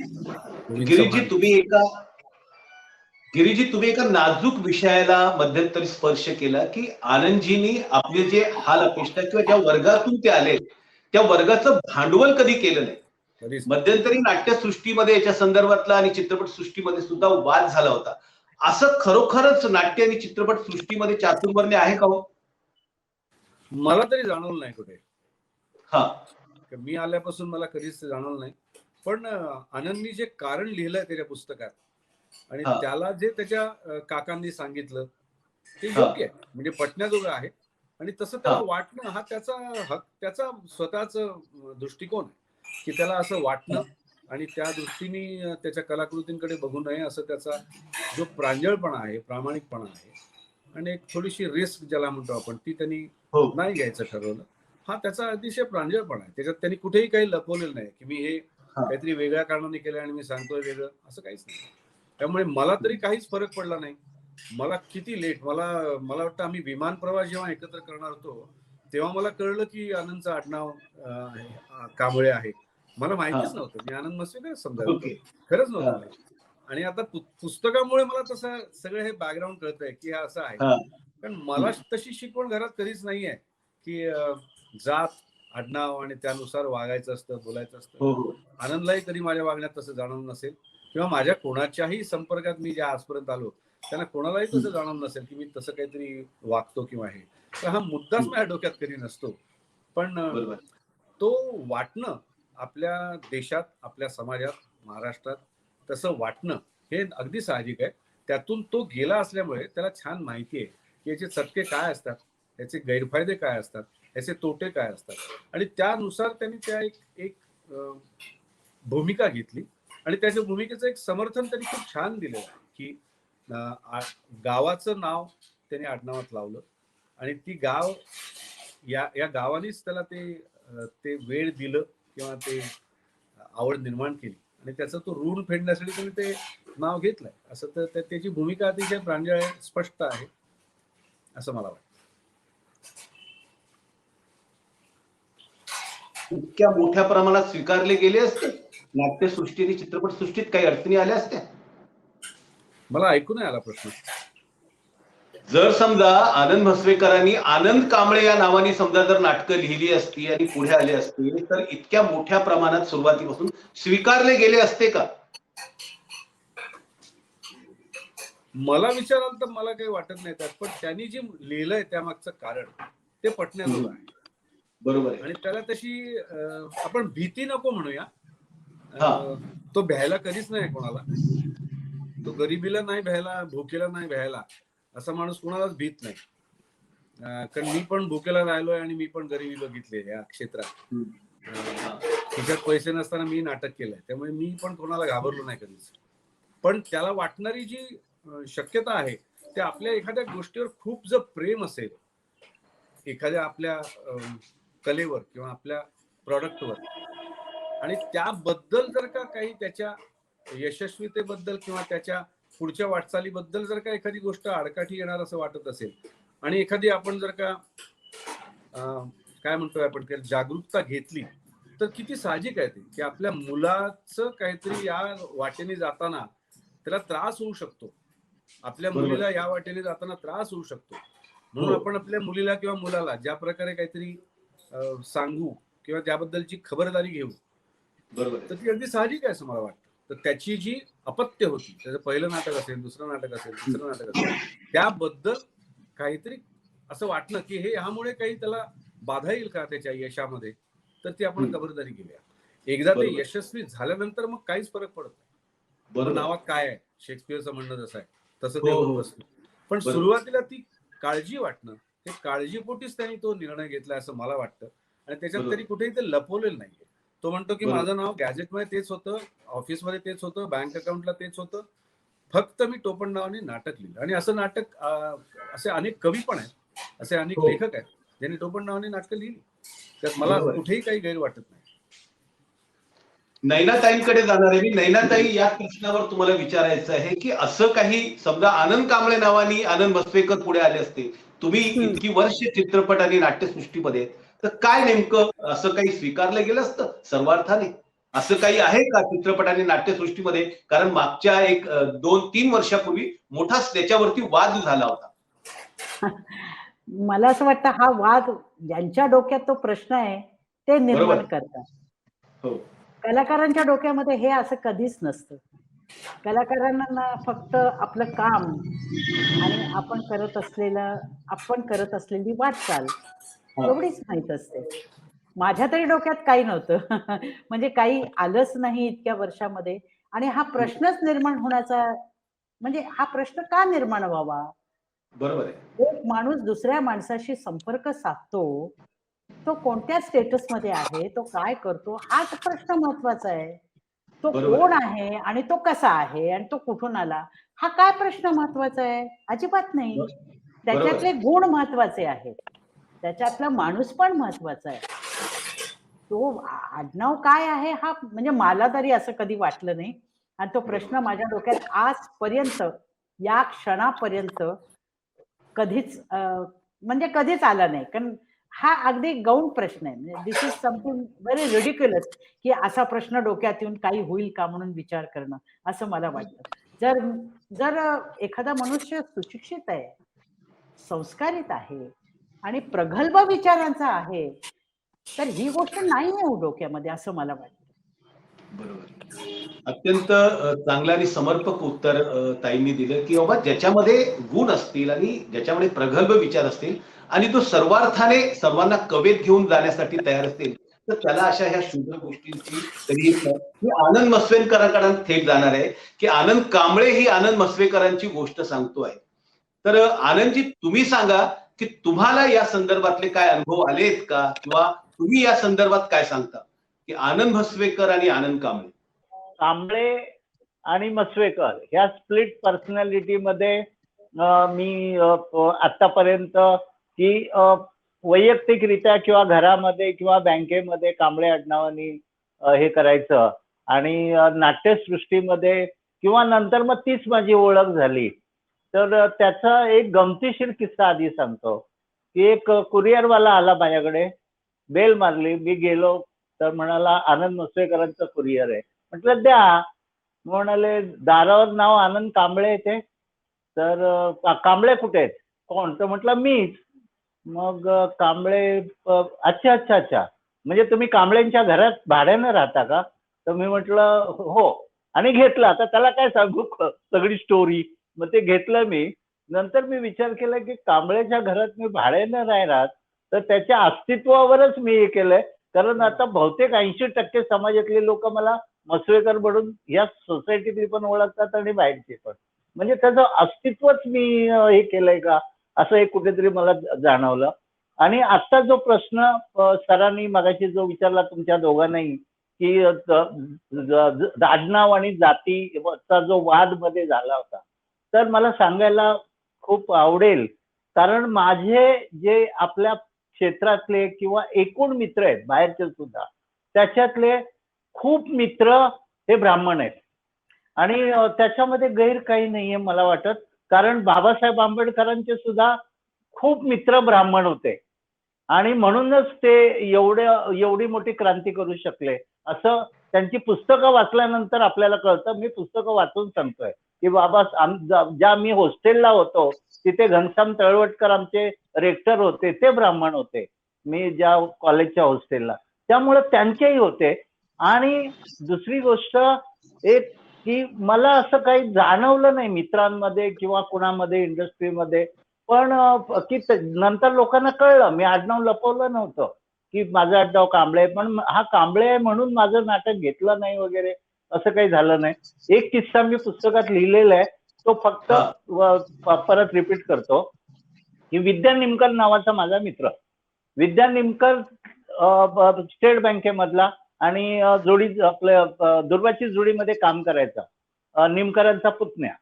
गिरीजी, तुम्ही एका नाजूक विषयाला मध्यंतरी स्पर्श केला की आनंदजींनी आपले जे हाल अपेक्षा किंवा ज्या वर्गातून ते आले त्या वर्गाचं भांडवल कधी केलं नाही. मध्यंतरी नाट्यसृष्टीमध्ये याच्या संदर्भातला आणि चित्रपट सृष्टीमध्ये सुद्धा वाद झाला होता. असं खरोखरच नाट्य आणि चित्रपट सृष्टीमध्ये चातुर्वर्ण्य आहे का हो? मला तरी जाणवलं नाही कुठे. हा, मी आल्यापासून मला कधीच जाणवलं नाही. पण आनंदनी जे कारण लिहिलंय त्याच्या पुस्तकात आणि त्याला जे त्याच्या काकांनी सांगितलं ते योग्य आहे, म्हणजे पटण्याजोगं आहे. आणि तसं त्याला वाटणं हा त्याचा हक, त्याचा स्वतःच दृष्टिकोन आहे की त्याला असं वाटणं आणि त्या दृष्टीने त्याच्या कलाकृतींकडे बघू नये, असं त्याचा जो प्रांजळपणा आहे, प्रामाणिकपणा आहे आणि एक थोडीशी रिस्क ज्याला म्हणतो आपण ती त्यांनी नाही घ्यायचं ठरवलं. हा त्याचा अतिशय प्रांजळपणा आहे. त्याच्यात त्यांनी कुठेही काही लपवलेलं नाही की मी हे काहीतरी वेगळ्या कारणाने केलं आणि मी सांगतोय वेगळं, असं काहीच नाही. त्यामुळे मला तरी काहीच फरक पडला नाही. मला किती लेट, मला वाटतं आम्ही विमान प्रवास जेव्हा एकत्र करणार होतो तेव्हा मला कळलं की आनंदचं आडनाव कांबळे आहे. मला माहितीच नव्हतं. मी आनंद मस्वेकर समजायचं, खरंच नव्हतं मला. आणि आता पुस्तकामुळे मला तसं सगळं हे बॅकग्राऊंड कळतंय की हा असं आहे. कारण मला तशी शिकवण घरात कधीच नाहीये की जात, आडनाव आणि त्यानुसार वागायचं असतं, बोलायचं असतं. आनंदलाही कधी माझ्या वागण्यात तसं जाणवलं नसेल किंवा माझ्या कोणाच्याही संपर्कात मी ज्या आजपर्यंत आलो त्यांना कोणालाही तसं जाणवलं नसेल की मी तसं काहीतरी वागतो किंवा हे. तर हा मुद्दाच माझ्या डोक्यात कधी नसतो. पण तो वाटणं आपल्या देशात, आपल्या समाजात, महाराष्ट्रात तसं वाटणं हे अगदी साहजिक आहे. त्यातून तो गेला असल्यामुळे त्याला छान माहिती आहे की याचे चटके काय असतात, याचे गैरफायदे काय असतात, याचे तोटे काय असतात. आणि त्यानुसार त्यांनी त्या एक भूमिका घेतली आणि त्याच्या भूमिकेचं एक समर्थन त्यांनी खूप छान दिलेलं आहे की गावाचं नाव त्याने आडनावात लावलं आणि ती गाव या गावानेच त्याला ते वेळ दिलं किंवा ते आवड निर्माण केली आणि त्याचं तो ऋण फेडण्यासाठी त्यांनी ते नाव घेतलंय. असं तर त्याची भूमिका अतिशय प्रांजळ आहे, स्पष्ट आहे, असं मला वाटतं. इतक्या मोठ्या प्रमाणात स्वीकारले गेले असते नाट्यसृष्टी आणि चित्रपटसृष्टीत काही अडचणी आल्या असत्या? मला ऐकू नाही आला प्रश्न. जर समजा आनंद म्हस्वेकरांनी आनंद कांबळे या नावाने समजा जर नाटकं लिहिली असती आणि पुढे आले असते तर इतक्या मोठ्या प्रमाणात सुरुवातीपासून स्वीकारले गेले असते का? मला विचाराल तर मला काही वाटत नाही त्यात. पण त्यांनी जे लिहिलंय त्यामागचं कारण ते पटण्याजोगं आहे. बरोबर आहे. आणि त्याला तशी आपण भीती नको म्हणूया. तो भ्यायला कधीच नाही कोणाला. तो गरिबीला नाही भ्यायला, भुकेला नाही भ्यायला, असा माणूस कोणालाच भीत नाही. कारण मी पण भुकेला राहिलोय आणि मी पण गरिबी बघितली या क्षेत्रात. खिशात पैसे नसताना मी नाटक केलंय, त्यामुळे मी पण कोणाला घाबरलो नाही कधीच. पण त्याला वाटणारी जी शक्यता आहे ते आपल्या एखाद्या गोष्टीवर खूप जर प्रेम असेल, एखाद्या आपल्या कलेवर किंवा आपल्या प्रॉडक्टवर, आणि त्याबद्दल जर का काही त्याच्या यशस्वीतेबद्दल किंवा त्याच्या पुढच्या वाटचालीबद्दल जर का एखादी गोष्ट आडकाठी येणार असं वाटत असेल आणि एखादी आपण जर का काय म्हणतोय आपण जागरूकता घेतली तर किती साहजिक आहे ते की आपल्या मुलाचं काहीतरी या वाटेने जाताना त्याला त्रास होऊ शकतो, आपल्या मुलीला या वाटेने जाताना त्रास होऊ शकतो. म्हणून आपण आपल्या मुलीला किंवा मुलाला ज्या प्रकारे काहीतरी सांगू किंवा त्याबद्दलची खबरदारी घेऊ, बरोबर, तर ती अगदी साहजिक आहे असं मला वाटतं. तर त्याची जी अपत्य होती, त्याचं पहिलं नाटक असेल, दुसरं नाटक असेल, तिसरं नाटक असेल, त्याबद्दल काहीतरी असं वाटणं की हे ह्यामुळे काही त्याला बाधा येईल का त्याच्या यशामध्ये, तर ती आपण हम्म. खबरदारी घेऊया. एकदा ते बरोबर. यशस्वी झाल्यानंतर मग काहीच फरक पडत नाही. मग बरोबर. नावात काय आहे, शेक्सपियरचं म्हणणं जसं आहे तसं हो, ते होत हो. बसतं. पण बरोबर. सुरुवातीला ती काळजी वाटणं, हे काळजीपोटीच त्यांनी तो निर्णय घेतला असं मला वाटतं. आणि त्याच्यात बरोबर. तरी कुठेही ते लपवलेलं नाहीये. तो म्हणतो की बरोबर. माझं नाव गॅझेटमध्ये तेच होतं, ऑफिसमध्ये तेच होतं, बँक अकाउंटला तेच होतं, फक्त मी टोपण नावाने नाटक लिहिलं. आणि असं नाटक असे अनेक कवी पण आहेत, असे अनेक हो. लेखक आहेत ज्यांनी टोपण नावाने नाटकं लिहिली. त्यात मला बरोबर आहे. कुठेही काही गैर वाटत नाही. नैनाताईंकडे जाणार आहे मी. नैनाताई, या प्रश्नावर तुम्हाला विचारायचं आहे की असं काही समजा आनंद कांबळे नावानी आनंद मस्वेकर पुढे आले असते, तुम्ही इतकी वर्ष चित्रपट आणि नाट्यसृष्टीमध्ये, तर काय नेमकं असं काही स्वीकारलं गेलं असतं सर्वार्थाने? असं काही आहे का चित्रपट आणि नाट्यसृष्टीमध्ये? कारण मागच्या एक 2-3 वर्षापूर्वी मोठाच त्याच्यावरती वाद झाला होता. मला असं वाटतं हा वाद ज्यांच्या डोक्यात तो प्रश्न आहे ते निर्माण बरोबर. करतात. हो. कलाकारांच्या डोक्यामध्ये हे असं कधीच नसतं. कलाकारांना फक्त आपलं काम आणि आपण करत असलेली वाटचाल हा. एवढीच माहित असते. माझ्या तरी डोक्यात काही नव्हतं. म्हणजे काही आलंच नाही इतक्या वर्षामध्ये. आणि हा प्रश्नच निर्माण होण्याचा, म्हणजे हा प्रश्न का निर्माण व्हावा? बरोबर आहे. एक माणूस दुसऱ्या माणसाशी संपर्क साधतो, तो कोणत्या स्टेटसमध्ये आहे, तो काय करतो, हाच प्रश्न महत्वाचा आहे. तो बरोबर कोण आहे. आहे आणि तो कसा आहे आणि तो कुठून आला, हा काय प्रश्न महत्वाचा आहे? अजिबात नाही. बरोबर त्याच्यातले आहे. गुण महत्वाचे आहेत, त्याच्यातला माणूस पण महत्वाचा आहे. तो आडनाव काय आहे हा, म्हणजे मला तरी असं कधी वाटलं नाही. आणि तो प्रश्न बरोबर. माझ्या डोक्यात आजपर्यंत, या क्षणापर्यंत कधीच म्हणजे कधीच आला नाही. कारण हा अगदी गौण प्रश्न आहे. म्हणजे दिस इज समथिंग व्हेरी रिडिक्युलस, की असा प्रश्न डोक्यात येऊन काही होईल का म्हणून विचार करणं, असं मला वाटतं. जर जर एखादा मनुष्य सुशिक्षित आहे, संस्कारित आहे आणि प्रगल्भ विचारांचा आहे, तर ही गोष्ट नाही आहे डोक्यामध्ये, असं मला वाटतं. बरोबर. अत्यंत चांगलं आणि समर्पक उत्तर ताईंनी दिलं, की बाबा ज्याच्यामध्ये गुण असतील आणि ज्याच्यामध्ये प्रगल्भ विचार असतील आणि तो सर्वार्थाने सर्वांना कवेत घेऊन जाण्यासाठी तयार असतील, तर त्याला अशा ह्या शूद्र गोष्टींची कधी मी आनंद मस्वेकरांकडे थेट जाणार आहे, की आनंद कांबळे ही आनंद मस्वेकरांची गोष्ट सांगतो आहे. तर आनंदजी, तुम्ही सांगा, की तुम्हाला या संदर्भातले काय अनुभव आलेत का? किंवा तुम्ही या संदर्भात काय सांगता? की आनंद मस्वेकर आणि आनंद कांबळे. कांबळे आणि मस्वेकर ह्या स्प्लिट पर्सनॅलिटीमध्ये मी आतापर्यंत की वैयक्तिकरित्या किंवा घरामध्ये किंवा बँकेमध्ये कांबळे आडनावानी हे करायचं, आणि नाट्यसृष्टीमध्ये किंवा नंतर मग तीच माझी ओळख झाली. तर त्याचा एक गमतीशीर किस्सा आधी सांगतो, की एक कुरिअरवाला आला माझ्याकडे, बेल मारली, मी गेलो, तर म्हणाला आनंद मस्वेकरांचं कुरिअर आहे. म्हटलं द्या. म्हणाले दारावर नाव आनंद कांबळे येते. तर कांबळे कुठे आहेत? कोण? तर म्हटलं मीच. मग कांबळे, अच्छा अच्छा अच्छा, म्हणजे तुम्ही कांबळेंच्या घरात भाड्यानं राहता का? तर मी म्हटलं हो. आणि घेतलं. आता त्याला काय सांगू सगळी स्टोरी. मग ते घेतलं मी. नंतर मी विचार केला की कांबळेच्या घरात मी भाड्यानं नाही राहत, तर त्याच्या अस्तित्वावरच मी हे केलंय. कारण आता बहुतेक 80% समाजातले लोक मला मस्वेकर म्हणून या सोसायटीतली पण ओळखतात आणि बाहेरचे पण. म्हणजे त्याचं अस्तित्वच मी हे केलंय का, असं एक कुठेतरी मला जाणवलं. आणि आता जो प्रश्न सरांनी मगाशी जो विचारला तुमच्या दोघांनाही, की आडनाव आणि जातीचा जो वाद मध्ये झाला होता, तर मला सांगायला खूप आवडेल. कारण माझे जे आपल्या क्षेत्रातले किंवा एकूण मित्र आहेत बाहेरचे सुद्धा, त्याच्यातले खूप मित्र हे ब्राह्मण आहेत. आणि त्याच्यामध्ये गैर काही नाहीये मला वाटत. कारण बाबासाहेब आंबेडकरांचे सुद्धा खूप मित्र ब्राह्मण होते, आणि म्हणूनच ते एवढी मोठी क्रांती करू शकले, असं त्यांची पुस्तकं वाचल्यानंतर आपल्याला कळतं. मी पुस्तकं वाचून सांगतोय की बाबा ज्या मी हॉस्टेलला होतो तिथे घनश्याम तळवटकर आमचे रेक्टर होते, ते ब्राह्मण होते, मी ज्या कॉलेजच्या हॉस्टेलला. त्यामुळे त्यांचेही होते. आणि दुसरी गोष्ट एक, की मला असं काही जाणवलं नाही मित्रांमध्ये किंवा कुणामध्ये इंडस्ट्रीमध्ये पण नंतर लोकांना कळलं, मी आडनाव लपवलं नव्हतं की माझं आडनाव कांबळे आहे, पण हा कांबळे आहे म्हणून माझं नाटक घेतलं नाही वगैरे असं काही झालं नाही. एक किस्सा मी पुस्तकात लिहिलेला आहे, तो फक्त परत रिपीट करतो की विद्या निमकर नावाचा माझा मित्र, विद्या निमकर स्टेट बँकेमधला आणि जोडी आपल्या दुर्वाची जोडीमध्ये काम करायचा, निमकरांचा पुतण्या.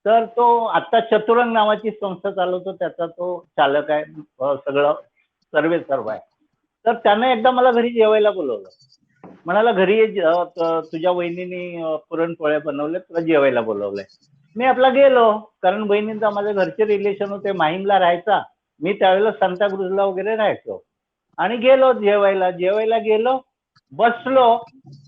तर तो आता चतुरंग नावाची संस्था चालवतो, त्याचा तो चालक आहे, सगळं सर्वे सर्व आहे. तर त्याने एकदा मला घरी जेवायला बोलवलं, म्हणाला घरी तुझ्या वहिनीने पुरणपोळ्या बनवल्या, तुला जेवायला बोलवलंय. मी आपला गेलो, कारण बहिणींचा माझ्या घरचे रिलेशन होते, माहीमला राहायचा, मी त्यावेळेला सांताक्रुजला वगैरे राहायचो. आणि गेलो जेवायला गेलो, बसलो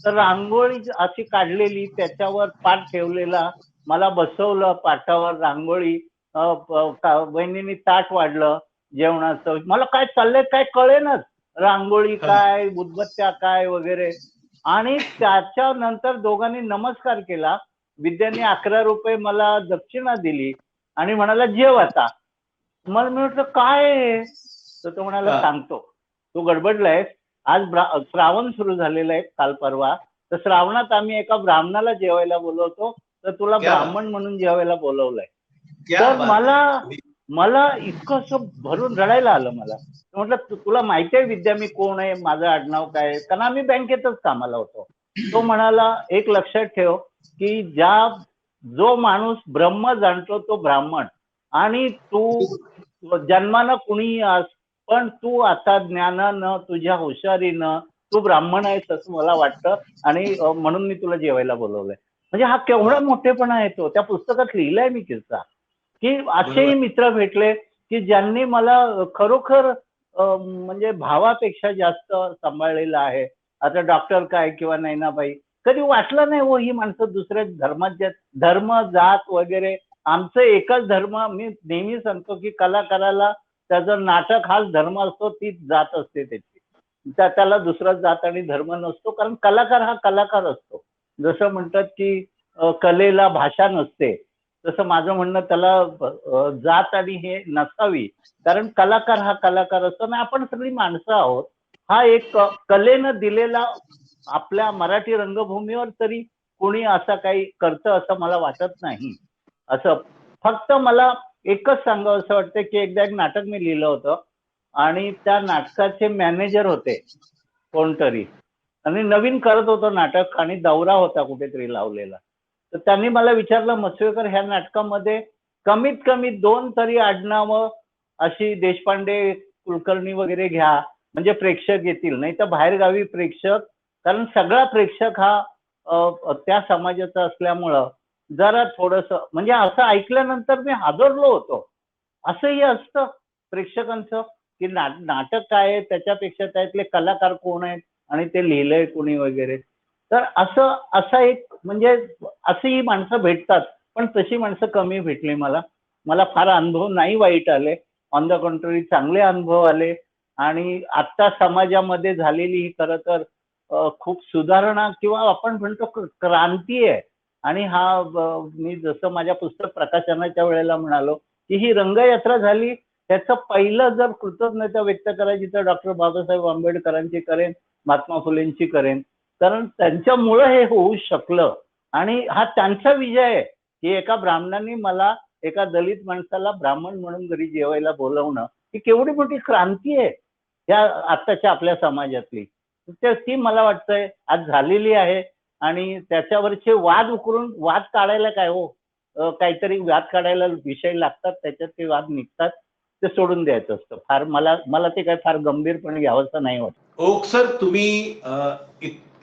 तर रांगोळी अशी काढलेली, त्याच्यावर पाट ठेवलेला, मला बसवलं पाटावर रांगोळी, बहिणींनी ताट वाढलं जेवणाचं. मला काय चाललंय काय कळेनच, रांगोळी काय, उदबत्त्या काय वगैरे. आणि त्याच्यानंतर दोघांनी नमस्कार केला. विद्याने 11 रुपये मला दक्षिणा दिली आणि म्हणाला जेव आता. मला मी म्हटलं काय आहे, तर तो म्हणाला सांगतो, तू गडबडलायस, आज श्रावण सुरू झालेला आहे काल परवा, तर श्रावणात आम्ही एका ब्राह्मणाला जेवायला बोलवतो, तर तुला ब्राह्मण म्हणून जेवायला बोलवलंय. तर मला इतकं असं भरून रडायला आलं. मला म्हटलं तुला माहिती आहे विद्या मी कोण आहे, माझं आडनाव काय आहे, कारण आम्ही बँकेतच कामाला होतो. तो म्हणाला एक लक्षात ठेव की जो माणूस ब्रह्म जाणतो तो ब्राह्मण, आणि तू जन्मानं कुणीही आस, पण तू आता ज्ञानानं तुझ्या हुशारीनं तू ब्राह्मण आहेस असं मला वाटतं, आणि म्हणून मी तुला जेवायला बोलवलंय. म्हणजे हा केवढा मोठेपणा आहे, तो त्या पुस्तकात लिहिलाय मी किस्सा, की असेही मित्र भेटले की ज्यांनी मला खरोखर म्हणजे भावापेक्षा जास्त सांभाळलेलं आहे. आता डॉक्टर काय किंवा नैनाबाई, कधी वाटलं नाही हो ही माणसं दुसऱ्या धर्मात, धर्म जात वगैरे, आमचं एकच धर्म. मी नेहमी सांगतो की कलाकाराला त्याचं नाटक हाच धर्म असतो, तीच जात असते त्याची, त्याला दुसरा जात आणि धर्म नसतो, कारण कलाकार हा कलाकार असतो. जसं म्हणतात की कलेला भाषा नसते, तसं माझं म्हणणं त्याला जात आणि हे नसावी, कारण कलाकार हा कलाकार असतो ना. आपण सगळी माणसं आहोत. हा एक कलेनं दिलेला, आपल्या मराठी रंगभूमीवर तरी कोणी असा काही करतं असं मला वाटत नाही. असं फक्त मला एकच सांगावं असं वाटतं की एकदा एक नाटक मी लिहिलं होतं, आणि त्या नाटकाचे मॅनेजर होते कोणतरी, आणि नवीन करत होतो नाटक, आणि दौरा होता कुठेतरी लावलेला. तर त्यांनी मला विचारलं, मसवेकर ह्या नाटकामध्ये कमीत कमी 2 तरी आडनावं अशी देशपांडे, कुलकर्णी वगैरे घ्या, म्हणजे प्रेक्षक येतील, नाही तर बाहेरगावी प्रेक्षक, कारण सगळा प्रेक्षक हा त्या समाजाचा असल्यामुळं जरा थोडंसं, म्हणजे असं ऐकल्यानंतर मी हादरलो होतो. असंही असतं प्रेक्षकांचं की नाटक काय आहे, त्याच्यापेक्षा त्यातले कलाकार कोण आहेत आणि ते लिहिलंय कोणी वगैरे. तर असं एक म्हणजे अशी माणसं भेटतात, पण तशी माणसं कमी भेटली मला फार अनुभव नाही वाईट आले, ऑन द कॉन्ट्ररी चांगले अनुभव आले. आणि आता समाजामध्ये झालेली ही खरं तर खूप सुधारणा किंवा आपण म्हणतो क्रांती आहे. आणि मी जसं माझ्या पुस्तक प्रकाशनाच्या वेळेला म्हणालो की ही रंगयात्रा झाली, त्याचं पहिलं जर कृतज्ञता व्यक्त करायची तर डॉक्टर बाबासाहेब आंबेडकरांची करेन, महात्मा फुलेंची करेन, कारण त्यांच्यामुळं हे होऊ शकलं. आणि हा त्यांचा विजय आहे की एका ब्राह्मणांनी मला एका दलित माणसाला ब्राह्मण म्हणून घरी जेवायला बोलवणं, ही केवढी मोठी क्रांती आहे या आत्ताच्या आपल्या समाजातली. ती मला वाटतंय आज झालेली आहे. आणि त्याच्यावरचे वाद उकरून वाद काढायला काय हो, काहीतरी वाद काढायला विषय लागतात, त्याच्यात ते वाद निघतात, ते सोडून द्यायचं असतं. फार मला ते काय फार गंभीरपणे घ्यावंसं नाही वाटत. ओक सर, तुम्ही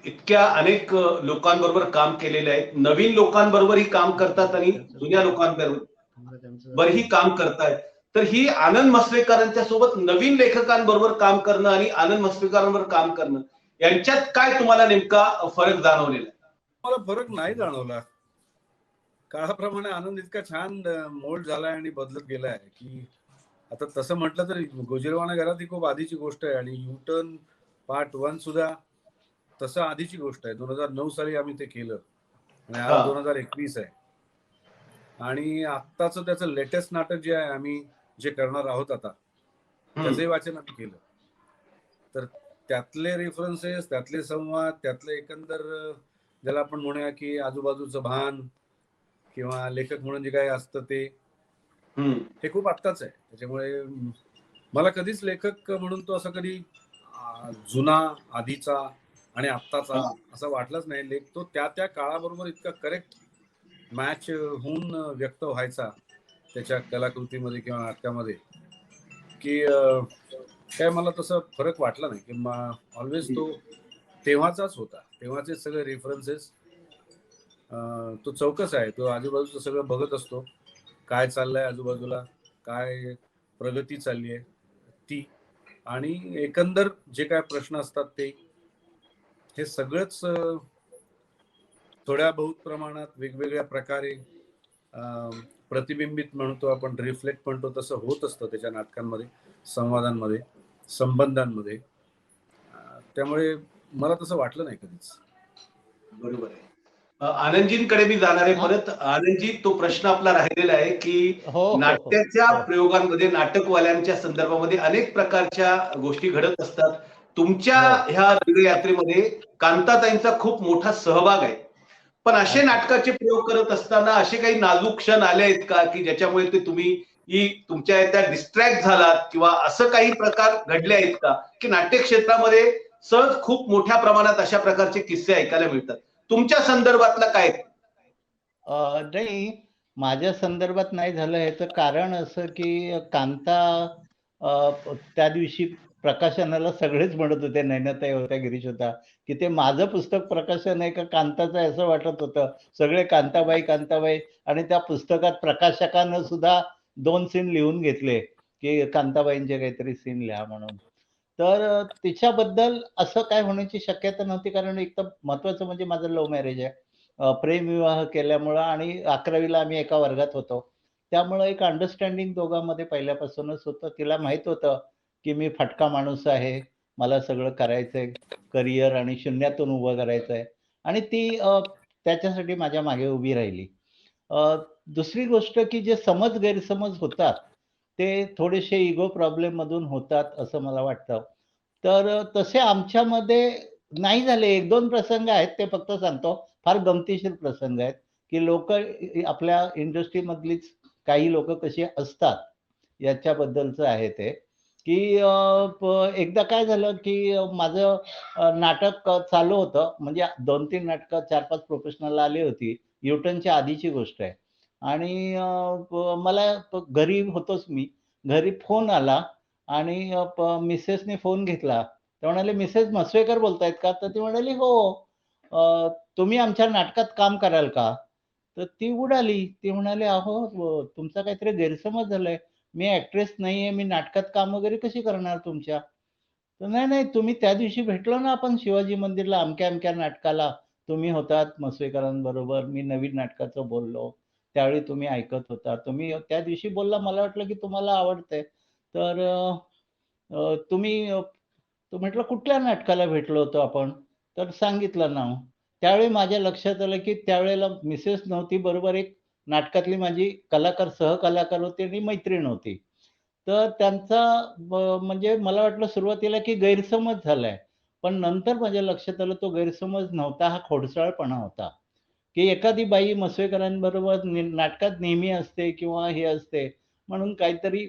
इतक्या अनेक लोकांबरोबर काम केलेले आहे, नवीन लोकांबरोबरही काम करतात आणि जुन्या लोकांबरोबरही काम करतायत. तर ही आनंद मसवेकरांच्या सोबत नवीन लेखकांबरोबर काम करणं आणि आनंद मसवेकरांबरोबर काम करणं, यांच्यात काय तुम्हाला नेमका फरक जाणवलेला? मला फरक नाही जाणवला. काळाप्रमाणे आनंद इतका छान मोल्ड झालाय आणि बदलत गेलाय की आता तसं म्हटलं तर गोजीरवाणा घरात ही खूप आधीची गोष्ट आहे, आणि युटर्न पार्ट 1 सुद्धा तसं आधीची गोष्ट आहे. 2009 साली आम्ही ते केलं आणि आज 2021 आहे. आणि आत्ताचं त्याचं लेटेस्ट नाटक जे आहे, आम्ही जे करणार आहोत आता त्याचंही वाचन आम्ही केलं. तर त्यातले रेफरन्सेस, त्यातले संवाद, त्यातले एकंदर ज्याला आपण म्हणूया की आजूबाजूचं भान किंवा लेखक म्हणून जे काही असतं ते हे खूप आत्ताच आहे. त्याच्यामुळे मला कधीच लेखक म्हणून तो असं कधी जुना, आधीचा आणि आत्ताचा असं वाटलंच नाही. तो त्या काळाबरोबर इतका करेक्ट मॅच होऊन व्यक्त व्हायचा त्याच्या कलाकृतीमध्ये किंवा नाटकामध्ये की काय मला तसं फरक वाटला नाही की ऑलवेज तो तेव्हाचाच होता. तेव्हाचे सगळे रेफरन्सेस, तो चौकस आहे. तो आजूबाजूचं सगळं बघत असतो, काय चाललंय आजूबाजूला, काय प्रगती चालली आहे ती, आणि एकंदर जे काय प्रश्न असतात ते हे सगळंच थोड्या बहुत प्रमाणात वेगवेगळ्या प्रकारे प्रतिबिंबित म्हणतो आपण, रिफ्लेक्ट म्हणतो, तसं होत असतं त्याच्या नाटकांमध्ये, संवादांमध्ये, संबंधांमध्ये. त्यामुळे मला तसं वाटलं नाही कधीच. बरोबर आहे. आनंदजींकडे मी जाणार आहे परत. आनंदजी, तो प्रश्न आपला राहिलेला आहे की नाट्याच्या प्रयोगांमध्ये, नाटकवाल्यांच्या संदर्भामध्ये अनेक प्रकारच्या गोष्टी घडत असतात. तुमच्या ह्या रंगयात्रेमध्ये कांताताईंचा खूप मोठा सहभाग आहे. पण असे नाटकाचे प्रयोग करत असताना असे काही नाजूक क्षण आले आहेत का की ज्याच्यामुळे ते तुम्ही तुमच्या त्या डिस्ट्रॅक्ट झालात, किंवा असं काही प्रकार घडले आहेत का की नाट्य क्षेत्रामध्ये सहज खूप मोठ्या प्रमाणात अशा प्रकारचे किस्से ऐकायला मिळतात? तुमच्या संदर्भातला काय? नाही, माझ्या संदर्भात नाही झालं. याचं कारण असं की कांता त्या दिवशी प्रकाशनाला सगळेच म्हणत होते, नैनाताई होत्या, गिरीश होता, की ते माझं पुस्तक प्रकाशन आहे का कांताचं आहे असं वाटत होतं. सगळे कांताबाई कांताबाई, आणि त्या पुस्तकात प्रकाशकानं सुद्धा 2 सीन लिहून घेतले की कांताबाईंचे काहीतरी सीन लिहा म्हणून. तर तिच्याबद्दल असं काय होण्याची शक्यता नव्हती, कारण एक तर महत्वाचं म्हणजे माझं लव्ह मॅरेज आहे. प्रेमविवाह केल्यामुळं, आणि 11वीला आम्ही एका वर्गात होतो. त्यामुळं एक अंडरस्टँडिंग दोघांमध्ये पहिल्यापासूनच होतं. तिला माहित होतं की मी फटका माणूस आहे, मला सगळं करायचंय, करिअर आणि शून्यातून उभं करायचंय, आणि ती त्याच्यासाठी माझ्या मागे उभी राहिली. दुसरी गोष्ट की जे गैरसमज होतात ते थोडेसे इगो प्रॉब्लेम मधून होतात असं मला वाटतं. तर तसे आमच्यामध्ये नाही झाले. 1-2 प्रसंग आहेत, ते फक्त सांगतो. फार गमतीशीर प्रसंग आहेत की लोक, आपल्या इंडस्ट्रीमधलीच काही लोक कशी असतात याच्याबद्दलचं आहे ते. की एकदा काय झालं की माझं नाटक चालू होतं, म्हणजे 2-3 नाटकं, 4-5 प्रोफेशनल आली होती. यूटर्नच्या आधीची गोष्ट आहे. आणि मला घरी होतोच मी. घरी फोन आला आणि मिसेसने फोन घेतला. ते म्हणाले, "मिसेस म्हस्वेकर बोलतायत का?" तर ती म्हणाली, "हो." "तुम्ही आमच्या नाटकात काम कराल का?" तर ती उडाली. ती म्हणाली, "अहो, तुमचा काहीतरी गैरसमज झालाय. मी ॲक्ट्रेस नाहीये. मी नाटकात काम वगैरे कशी करणार तुमच्या?" तर "नाही, नाही. तुम्ही त्या दिवशी भेटलो ना आपण शिवाजी मंदिरला अमक्या-अमक्या नाटकाला. तुम्ही होतात मस्वेकरांबरोबर. मी नवीन नाटकाचं बोललो. त्यावेळी तुम्ही ऐकत होता. तुम्ही त्या दिवशी बोलला, मला वाटलं की तुम्हाला आवडतंय. तर तुम्ही तर म्हटलं, "कुठल्या नाटकाला भेटलो होतो आपण?" तर सांगितलं नाव. त्यावेळी माझ्या लक्षात आलं की त्यावेळेला मिसेस नव्हती, बरोबर एक नाटकातली माझी कलाकार, सहकलाकार होती आणि मैत्रीण होती. तर त्यांचा म्हणजे मला वाटलं सुरुवातीला की गैरसमज झालाय. पण नंतर माझ्या लक्षात आलं तो गैरसमज नव्हता, हा खोडसाळपणा होता. की एखादी बाई मस्वेकरांबरोबर नाटकात नेहमी असते किंवा हे असते, म्हणून काहीतरी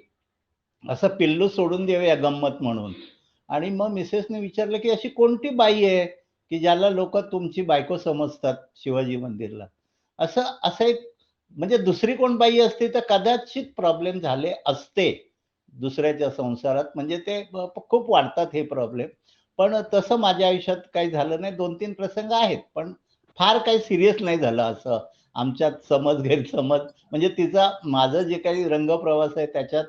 असं पिल्लू सोडून देऊया गंमत म्हणून. आणि मग मिसेसने विचारलं की अशी कोणती बाई आहे की ज्याला लोक तुमची बायको समजतात शिवाजी मंदिरला? असं असं एक, म्हणजे दुसरी कोण बाई असते तर कदाचित प्रॉब्लेम झाले असते दुसऱ्याच्या संसारात, म्हणजे ते खूप वाढतात हे प्रॉब्लेम. पण तसं माझ्या आयुष्यात काही झालं नाही. 2-3 प्रसंग आहेत, पण फार काही सिरियस नाही झालं असं आमच्यात गैरसमज. म्हणजे तिचा, माझं जे काही रंगप्रवास आहे त्याच्यात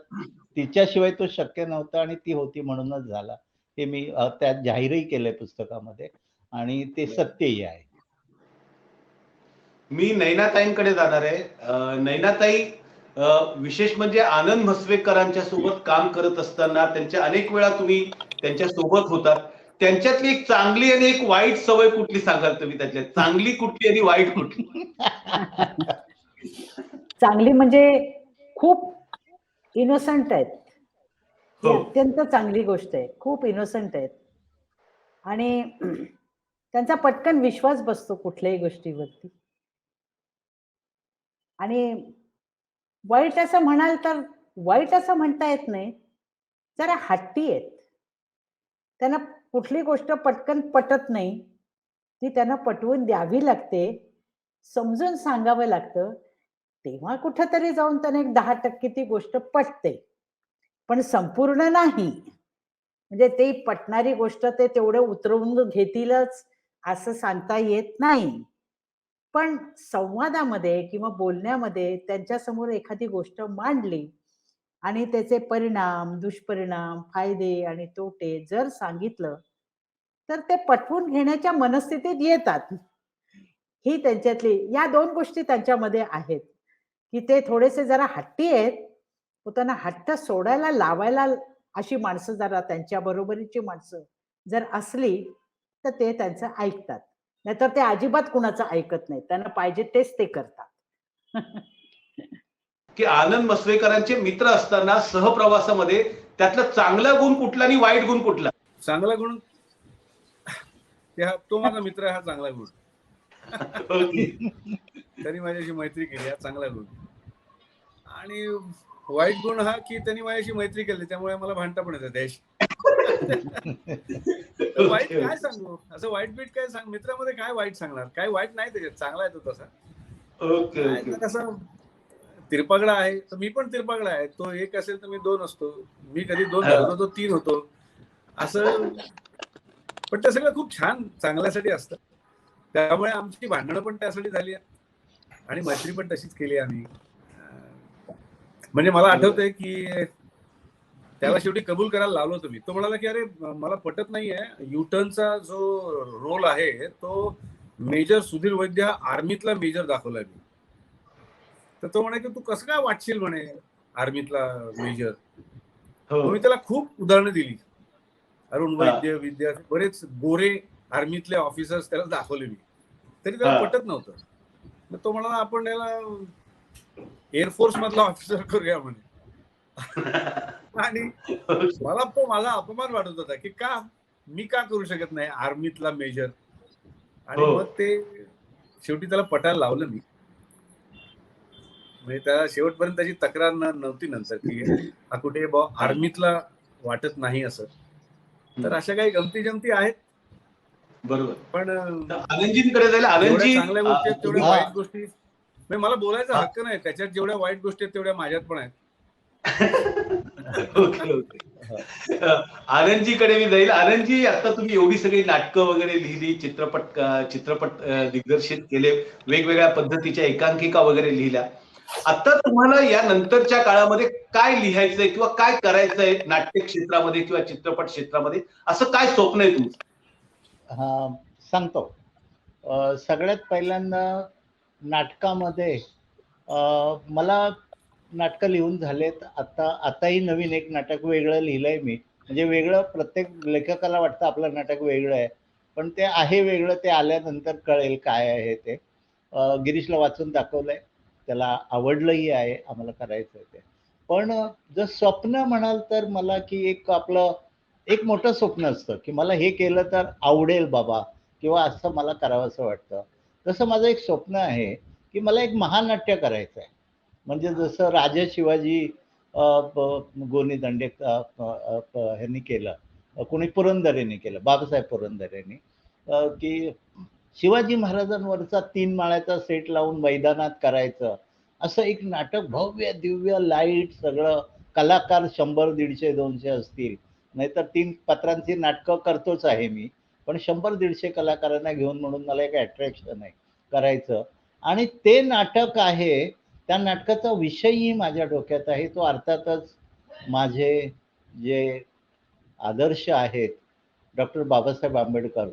तिच्याशिवाय तो शक्य नव्हता, आणि ती होती म्हणूनच झाला. हे मी त्यात जाहीरही केलंय पुस्तकामध्ये, आणि ते सत्यही आहे. मी नैनाताईंकडे जाणार आहे. नैनाताई, विशेष म्हणजे आनंद म्हस्वेकरांच्या सोबत काम करत असताना त्यांच्या अनेक वेळा तुम्ही त्यांच्या सोबत होतात. त्यांच्यातली एक चांगली आणि एक वाईट सवय कुठली सांगाल तुम्ही? त्यातल्या चांगली कुठली आणि वाईट कुठली? चांगली म्हणजे खूप इनोसंट आहेत. ही हो. अत्यंत चांगली गोष्ट आहे. खूप इनोसंट आहेत. आणि त्यांचा पटकन विश्वास बसतो कुठल्याही गोष्टीवरती. आणि वाईट असं म्हणाल तर वाईट असं म्हणता येत नाही. जरा हट्टी आहेत. त्यांना कुठली गोष्ट पटकन पटत नाही. ती त्यांना पटवून द्यावी लागते. समजून सांगावं लागतं. तेव्हा कुठेतरी जाऊन त्यांना एक 10% ती गोष्ट पटते. पण संपूर्ण नाही. म्हणजे ती पटणारी गोष्ट ते तेवढं उतरवून घेतीलच असं सांगता येत नाही. पण संवादामध्ये किंवा बोलण्यामध्ये त्यांच्यासमोर एखादी गोष्ट मांडली आणि त्याचे परिणाम, दुष्परिणाम, फायदे आणि तोटे जर सांगितलं, तर ते पटवून घेण्याच्या मनस्थितीत येतात. ही त्यांच्यातली या 2 गोष्टी त्यांच्यामध्ये आहेत, की ते थोडेसे जरा हट्टी आहेत. त्यांना हट्ट सोडायला लावायला अशी माणसं जरा त्यांच्या बरोबरीची माणसं जर असली, तर ते त्यांचं ऐकतात. नाहीतर ते अजिबात कुणाचं ऐकत नाहीत. त्यांना पाहिजे तेच ते करतात. की आनंद मसवेकरांचे मित्र असताना सहप्रवासामध्ये त्यातला चांगला गुण कुठला आणि वाईट गुण कुठला? चांगला गुण तो माझा मित्र आहे, हा चांगला गुण. ओके. त्यांनी माझ्याशी मैत्री केली, हा चांगला गुण. आणि वाईट गुण हा की त्यांनी माझ्याशी मैत्री केली त्यामुळे मला भांडता पण येतं त्याशी. वाईट ओके, काय ओके. सांगू, असं वाईट बीट काय सांग, मित्रामध्ये काय वाईट सांगणार, काय वाईट नाही त्याच्यात, चांगला आहे तो तसा. ओके, काय ओके. कसं तिरपागडा आहे तर मी पण तिरपागडा आहे. तो एक असेल तर मी 2 असतो. मी कधी 2 झालो तर तो 3 होतो. असं. पण ते सगळं खूप छान चांगल्यासाठी असतं. त्यामुळे आमची भांडणं पण त्यासाठी झाली आणि मैत्री पण तशीच केली आम्ही. म्हणजे मला आठवतंय की त्याला शेवटी कबूल करायला लावलं होतं मी. तो म्हणाला की अरे मला पटत नाहीये, युटर्नचा जो रोल आहे तो मेजर सुधीर वैद्य आर्मीतला मेजर दाखवलाय मी. तर तो म्हणे की तू कसं काय वाटशील म्हणे आर्मीतला मेजर. हो. मग मी त्याला खूप उदाहरणं दिली. अरुण हा, वैद्य, विद्या, बरेच गोरे आर्मीतले ऑफिसर्स त्याला दाखवले मी. तरी त्याला हा. पटत नव्हतं. मग तो म्हणाला आपण याला एअरफोर्स मधला ऑफिसर करूया म्हणे. आणि मला तो माझा अपमान वाटत होता की का मी का करू शकत नाही आर्मीतला मेजर. आणि हो. मग ते शेवटी त्याला पटायला लावलं मी. म्हणजे त्याला शेवटपर्यंत त्याची तक्रार नव्हती नंतर की हा कुठे आर्मीतला वाटत नाही असं. तर अशा काही गमती जमती आहेत. बरोबर. पण तर आनंदजींकडे जाईल. जेवढ्या आनंदजी चांगल्या गोष्टी आहेत तेवढ्या तुम्ही हा. वाईट गोष्टी म्हणजे मला बोलायचा हा. हक्क नाही. त्याच्यात जेवढ्या वाईट गोष्टी आहेत तेवढ्या माझ्यात पण आहेत. Okay, okay. आनंदजीकडे मी जाईल. आनंदजी, आता तुम्ही एवढी सगळी नाटकं वगैरे लिहिली, चित्रपट दिग्दर्शित केले, वेगवेगळ्या पद्धतीच्या एकांकिका वगैरे लिहिल्या. आता तुम्हाला या नंतरच्या काळामध्ये काय लिहायचंय किंवा काय करायचंय नाट्य क्षेत्रामध्ये किंवा चित्रपट क्षेत्रामध्ये, असं काय स्वप्न आहे तुमचं? सांगतो. सगळ्यात पहिल्यांदा नाटकामध्ये मला नाटकं लिहून झालेत. आताही नवीन एक नाटक वेगळं लिहिलंय मी. म्हणजे वेगळं, प्रत्येक लेखकाला वाटतं आपलं नाटक वेगळं आहे. पण ते आहे वेगळं, ते आल्यानंतर कळेल काय आहे ते. गिरीशला वाचून दाखवलंय. त्याला आवडलंही आहे. आम्हाला करायचं आहे ते. पण जर स्वप्न म्हणाल तर मला की एक मोठं स्वप्न असतं की मला हे केलं तर आवडेल बाबा, किंवा असं मला करावंसं वाटतं. तसं माझं एक स्वप्न आहे की मला एक महानाट्य करायचं आहे. म्हणजे जसं राजा शिवाजी गोनी दंडे ह्यांनी केलं, कोणी पुरंदरेने केलं, बाबासाहेब पुरंदरेने, की शिवाजी महाराजांवरचा 3 माळ्याचा सेट लावून मैदानात करायचं. असं एक नाटक भव्य दिव्य, लाईट सगळं, कलाकार 100, 150, 200 असतील. नाहीतर 3 पात्रांची नाटकं करतोच आहे मी. पण 100-150 कलाकारांना घेऊन म्हणून मला एक अट्रॅक्शन आहे करायचं. आणि ते नाटक आहे, त्या नाटकाचा विषयही माझ्या डोक्यात आहे. तो अर्थातच माझे जे आदर्श आहेत, डॉक्टर बाबासाहेब आंबेडकर,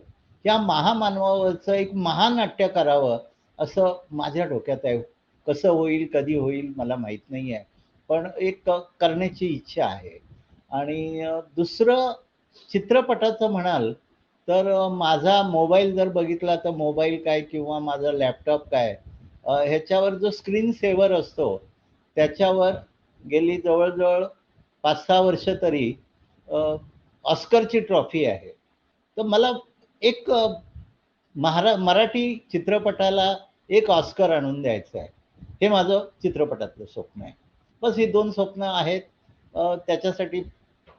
या महामानवावरचं एक महानाट्य करावं असं माझ्या डोक्यात आहे. कसं होईल, कधी होईल मला माहीत नाही आहे. पण एक करण्याची इच्छा आहे. आणि दुसरं चित्रपटाचं म्हणाल तर माझा मोबाईल जर बघितला तर मोबाईल काय किंवा माझा लॅपटॉप काय, ह्याच्यावर जो स्क्रीन सेव्हर असतो त्याच्यावर गेली जवळजवळ 5-6 वर्ष तरी ऑस्करची ट्रॉफी आहे. तर मला एक मराठी चित्रपटाला एक ऑस्कर आणून द्यायचं आहे. हे माझं चित्रपटातलं स्वप्न आहे. बस ही 2 स्वप्न आहेत. त्याच्यासाठी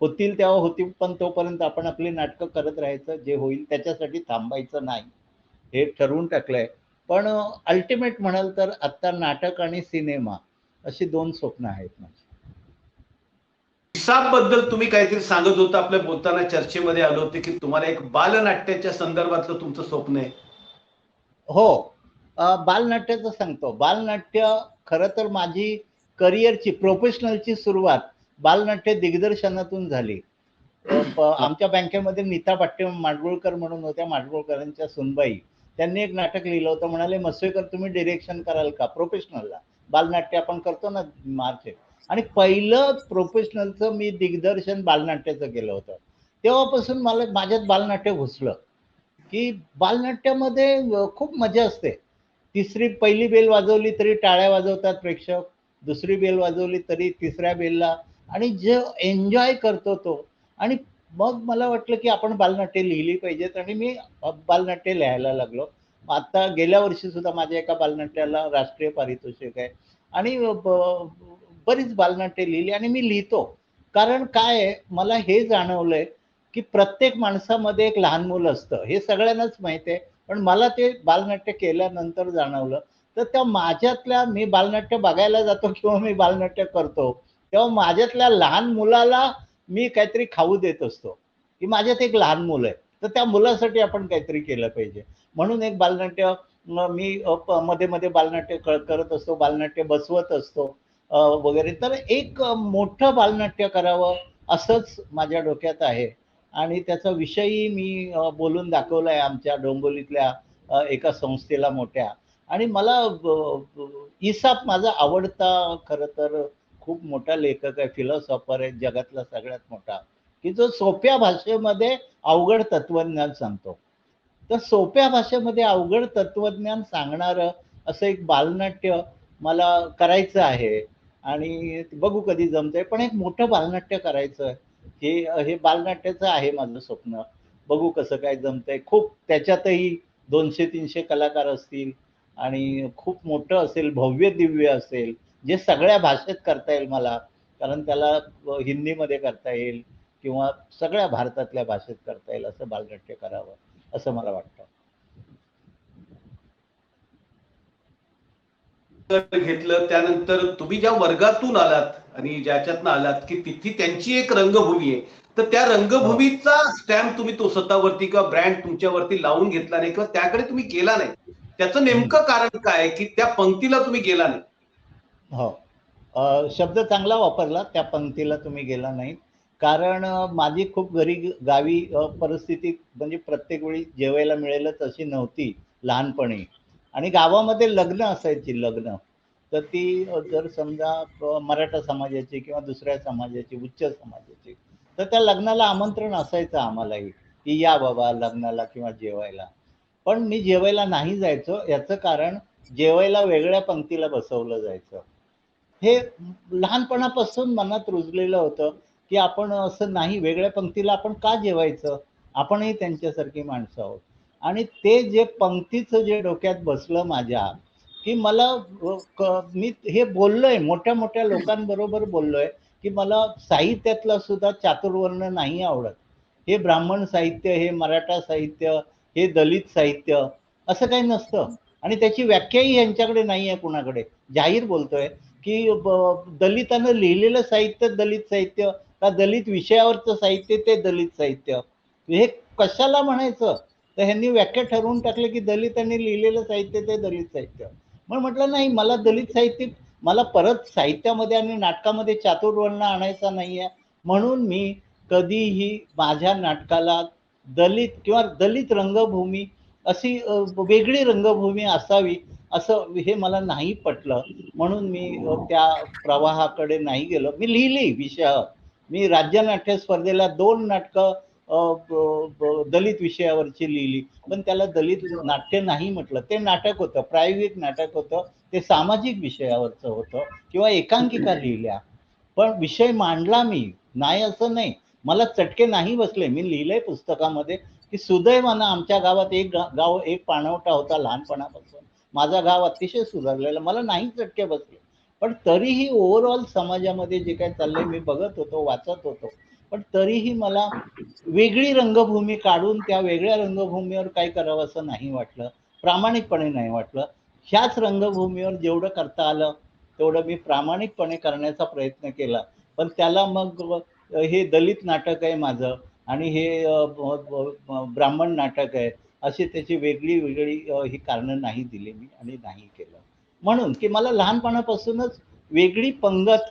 होतील तेव्हा होतील, पण तोपर्यंत आपण आपली नाटकं करत राहायचं. जे होईल त्याच्यासाठी थांबायचं नाही, हे ठरवून टाकलंय. पण अल्टिमेट म्हणाल तर आता नाटक आणि सिनेमा अशी 2 स्वप्न आहेत माझी. इसाप बद्दल तुम्ही काहीतरी सांगत होता, आपल्या बोलताना चर्चेमध्ये आलं होते की तुम्हाला एक बालनाट्याच्या संदर्भातलं तुमचं स्वप्न आहे. हो, बालनाट्याचं सांगतो. बालनाट्य खरं तर माझी करिअरची प्रोफेशनलची सुरुवात बालनाट्य दिग्दर्शनातून झाली. आमच्या बँकेमध्ये नीता पाट्टे माडगुळकर म्हणून होत्या, माडगुळकरांच्या सुनबाई. त्यांनी एक नाटक लिहिलं होतं, म्हणाले मस्वेकर तुम्ही डिरेक्शन कराल का प्रोफेशनलला? बालनाट्य आपण करतो ना मार्च. आणि पहिलं प्रोफेशनलचं मी दिग्दर्शन बालनाट्याचं केलं होतं. तेव्हापासून मला माझ्यात बालनाट्य घुसलं की बालनाट्यामध्ये खूप मजा असते. पहिली बेल वाजवली तरी टाळ्या वाजवतात प्रेक्षक, दुसरी बेल वाजवली तरी तिसऱ्या बेलला, आणि जे एन्जॉय करतो तो. आणि मग मला वाटलं की आपण बालनाट्य लिहिली पाहिजेत, आणि मी बालनाट्य लिहायला लागलो. आता गेल्या वर्षी सुद्धा माझ्या एका बालनाट्याला राष्ट्रीय पारितोषिक आहे. आणि बरीच बालनाट्य लिहिली आणि मी लिहितो. कारण काय आहे, मला हे जाणवलंय की प्रत्येक माणसामध्ये एक लहान मुलं असतं, हे सगळ्यांनाच माहिती आहे. पण मला ते बालनाट्य केल्यानंतर जाणवलं. तर त्या माझ्यातल्या, मी बालनाट्य बघायला जातो किंवा मी बालनाट्य करतो, तेव्हा माझ्यातल्या लहान मुलाला मी काहीतरी खाऊ देत असतो, की माझ्यात एक लहान मुलं आहे, तर त्या मुलासाठी आपण काहीतरी केलं पाहिजे. म्हणून एक बालनाट्य मी मध्ये मध्ये बालनाट्य करत असतो, बालनाट्य बसवत असतो वगैरे. तर एक मोठं बालनाट्य करावं असंच माझ्या डोक्यात आहे. आणि त्याचा विषयही मी बोलून दाखवलाय आमच्या डोंबिवलीतल्या एका संस्थेला मोठ्या. आणि मला इसाप माझा आवडता खरं तर खूप मोठा लेखक आहे, फिलॉसॉफर आहे, जगातला सगळ्यात मोठा, की जो सोप्या भाषेमध्ये अवघड तत्वज्ञान सांगतो. तर सोप्या भाषेमध्ये अवघड तत्वज्ञान सांगणारं असं एक बालनाट्य मला करायचं आहे. आणि बघू कधी जमतंय, पण एक मोठं बालनाट्य करायचं, हे बालनाट्याचं आहे माझं स्वप्न. बघू कसं काय जमतंय. खूप त्याच्यातही 200-300 कलाकार असतील, आणि खूप मोठं असेल, भव्य दिव्य असेल, जे सगळ्या भाषेत करता येईल मला. कारण त्याला हिंदीमध्ये करता येईल किंवा सगळ्या भारतातल्या भाषेत करता येईल असं बालनाट्य करावं असं मला वाटतं. घेतलं त्यानंतर तुम्ही ज्या वर्गातून आलात आणि ज्याच्यातनं आलात की तिथे त्यांची एक रंगभूमी आहे, तर त्या रंगभूमीचा स्टॅम्प तुम्ही तो स्वतःवरती किंवा ब्रँड तुमच्यावरती लावून घेतला नाही किंवा त्याकडे तुम्ही गेला नाही, त्याचं नेमकं कारण काय की त्या पंक्तीला तुम्ही गेला नाही? हो, शब्द चांगला वापरला, त्या पंक्तीला तुम्ही गेला नाही. कारण माझी खूप गावी परिस्थिती म्हणजे प्रत्येक वेळी जेवायला मिळेलच अशी नव्हती लहानपणी. आणि गावामध्ये लग्न असायची, लग्न. तर ती जर समजा मराठा समाजाची किंवा दुसऱ्या समाजाची, उच्च समाजाची, तर त्या लग्नाला आमंत्रण असायचं आम्हालाही, की या बाबा लग्नाला किंवा जेवायला. पण मी जेवायला नाही जायचो. याचं कारण, जेवायला वेगळ्या पंक्तीला बसवलं जायचं. हे लहानपणापासून मनात रुजलेलं होतं, की आपण असं नाही, वेगळ्या पंक्तीला आपण का जेवायचं? आपणही त्यांच्यासारखी माणसं आहोत. आणि ते जे पंक्तीचं जे डोक्यात बसलं माझ्या, की मला मी हे बोललोय, मोठ्या-मोठ्या लोकांबरोबर बोललोय, की मला साहित्यातला सुद्धा चातुर्वर्ण नाही आवडत. हे ब्राह्मण साहित्य, हे मराठा साहित्य, हे दलित साहित्य असं काही नसतं. आणि त्याची व्याख्याही यांच्याकडे नाहीये कुणाकडे. जाहीर बोलतोय, की दलितानं लिहिलेलं साहित्य दलित साहित्य, का दलित विषयावरचं साहित्य ते दलित साहित्य, हे कशाला म्हणायचं? तर ह्यांनी व्याख्या ठरवून टाकले की दलितांनी लिहिलेलं साहित्य ते दलित साहित्य. मग म्हटलं नाही, मला दलित साहित्य, मला परत साहित्यामध्ये आणि नाटकामध्ये चातुर्वर्ण आणायचा नाहीये. म्हणून मी कधीही माझ्या नाटकाला दलित किंवा दलित रंगभूमी अशी वेगळी रंगभूमी असावी असं हे मला नाही पटलं. म्हणून मी त्या प्रवाहाकडे नाही गेलो. मी लिहिली विषयावर. मी राज्य नाट्य स्पर्धेला 2 नाटकं दलित विषयावरची लिहिली. पण त्याला दलित नाट्य नाही म्हटलं. ते नाटक होतं, प्रायोगिक नाटक होतं. ते सामाजिक विषयावरचं होतं, किंवा एकांकिका लिहिल्या. पण विषय मांडला मी, नाही असं नाही, मला चटके नाही बसले. मी लिहिलंय पुस्तकामध्ये की सुदैवानं आमच्या गावात एक गाव एक पाणवठा होता लहानपणापासून. माझा गाव अतिशय सुधारलेला, मला नाही चटके बसले. पण तरीही ओव्हरऑल समाजामध्ये जे काही चाललंय मी बघत होतो, वाचत होतो, पण तरीही मला वेगळी रंगभूमी काढून त्या वेगळ्या रंगभूमीवर काय करावं असं नाही वाटलं, प्रामाणिकपणे नाही वाटलं. ह्याच रंगभूमीवर जेवढं करता आलं तेवढं मी प्रामाणिकपणे करण्याचा प्रयत्न केला. पण त्याला मग हे दलित नाटक आहे माझं आणि हे ब्राह्मण नाटक आहे, अशी त्याची वेगळी वेगळी ही कारणं नाही दिली मी आणि नाही केलं. म्हणून की मला लहानपणापासूनच वेगळी पंगत,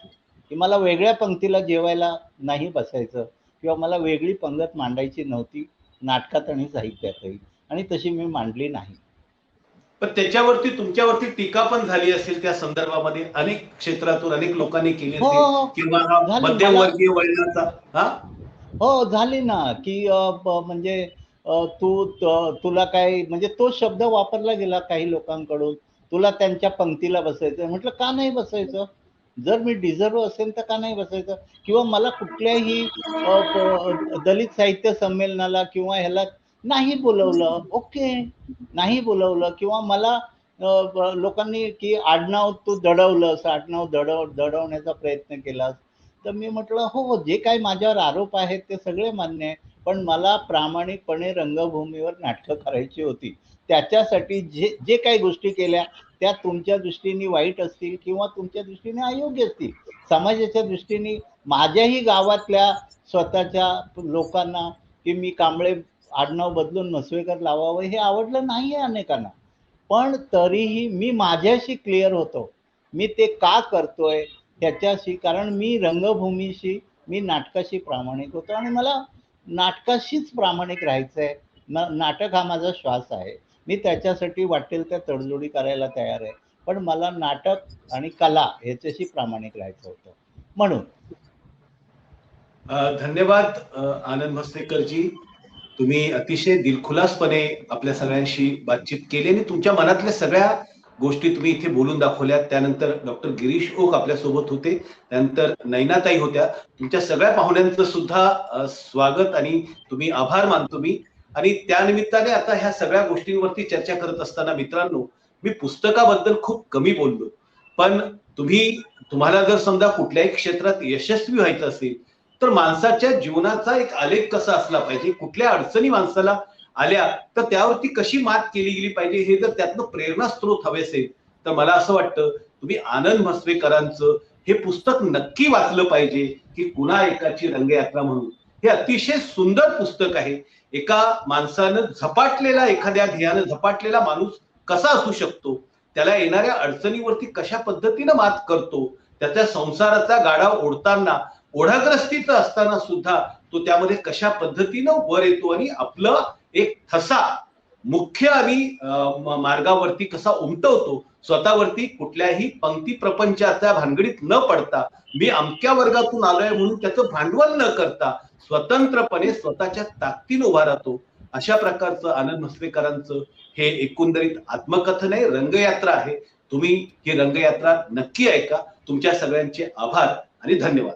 की मला वेगळ्या पंक्तीला जेवायला नाही बसायचं किंवा मला वेगळी पंगत मांडायची नव्हती नाटकात आणि साहित्यातही, आणि तशी मी मांडली नाही. पण त्याच्यावरती तुमच्यावरती टीका पण झाली असेल, त्या संदर्भामध्ये अनेक क्षेत्रातून अनेक लोकांनी केली हो असेल, हो, किंवा हा झाली. मला मध्यमवर्गीय वळणाचा हा हो झाली ना, की म्हणजे तुला काय, म्हणजे तो शब्द वापरला गेला काही लोकांकडून, तुला त्यांच्या पंक्तीला बसायचं. म्हटलं का नाही बसायचं? जर मी डिझर्व असेल तर का नाही बसायचं? किंवा मला कुठल्याही दलित साहित्य संमेलनाला किंवा ह्याला नाही बोलवलं, ओके, नाही बोलवलं, किंवा मला लोकांनी की आडनाव तू दडवलंस, आडनाव दडवण्याचा प्रयत्न केलास, तर मी म्हटलं हो, जे काही माझ्यावर आरोप आहेत ते सगळे मान्य आहे, पण मला प्रामाणिकपणे रंगभूमीवर नाटकं करायची होती. त्याच्यासाठी जे जे काही गोष्टी केल्या त्या तुमच्या दृष्टीने वाईट असतील किंवा तुमच्या दृष्टीने अयोग्य असतील, समाजाच्या दृष्टीने माझ्याही गावातल्या स्वतःच्या लोकांना की मी कांबळे आडनाव बदलून म्हसवेकर लावावं हे आवडलं नाहीये अनेकांना. पण तरीही मी माझ्याशी क्लिअर होतो, मी ते का करतोय त्याच्याशी, कारण मी रंगभूमीशी, मी नाटकाशी प्रामाणिक होतो आणि मला नाटकाशीच प्रामाणिक राहायचंय. नाटक हा माझा श्वास आहे, मी त्याच्यासाठी वाटेल त्या तडजोडी करायला तयार आहे, पण मला नाटक आणि कला ह्याच्याशी प्रामाणिक राहायचं होतं म्हणून. धन्यवाद आनंद म्हस्तेकरजी. तुम्ही अतिशय दिलखुलासपणे आपल्या सगळ्यांशी बातचीत केली आणि तुमच्या मनातल्या सगळ्या गोष्टी तुम्ही इथे बोलून दाखवल्या. त्यानंतर डॉक्टर गिरीश ओक आपल्यासोबत होते, त्यानंतर नैनाताई होत्या. तुमच्या सगळ्या पाहुण्यांचं सुद्धा स्वागत आणि तुम्ही आभार मानतो मी. आणि त्यानिमित्ताने आता ह्या सगळ्या गोष्टींवरती चर्चा करत असताना मित्रांनो, मी पुस्तकाबद्दल खूप कमी बोललो, पण तुम्हाला जर समजा कुठल्याही क्षेत्रात यशस्वी व्हायचं असेल तर माणसाच्या जीवनाचा एक आलेख कसा असला पाहिजे, कुठल्या अडचणी माणसाला आल्या तर त्यावरती कशी मात केली गेली पाहिजे, हे जर त्यातनं प्रेरणास्त्रोत हवे असेल तर मला असं वाटतं तुम्ही आनंद म्हस्वेकरांचं हे पुस्तक नक्की वाचलं पाहिजे, की कुणा एकाची रंगयात्रा म्हणून. हे अतिशय सुंदर पुस्तक आहे. एका माणसानं झपाटलेला, एखाद्या ध्येयानं झपाटलेला माणूस कसा असू शकतो, त्याला येणाऱ्या अडचणीवरती कशा पद्धतीनं मात करतो, त्याच्या संसाराचा गाडा ओढताना, ओढाग्रस्तीचं असताना सुद्धा तो त्यामध्ये कशा पद्धतीनं वर येतो आणि आपलं एक ठसा मुख्य आणि मार्गावरती कसा उमटवतो, स्वतःवरती कुठल्याही पंक्ती प्रपंचाच्या भानगडीत न पडता, मी अमक्या वर्गातून आलोय म्हणून त्याचं भांडवल न करता स्वतंत्रपणे स्वतःच्या ताकदीने उभा राहतो. अशा प्रकारचं आनंद म्हस्वेकरांचं हे एकंदरीत आत्मकथन आहे, रंगयात्रा आहे. तुम्ही ही रंगयात्रा नक्की ऐका. तुमच्या सगळ्यांचे आभार आणि धन्यवाद.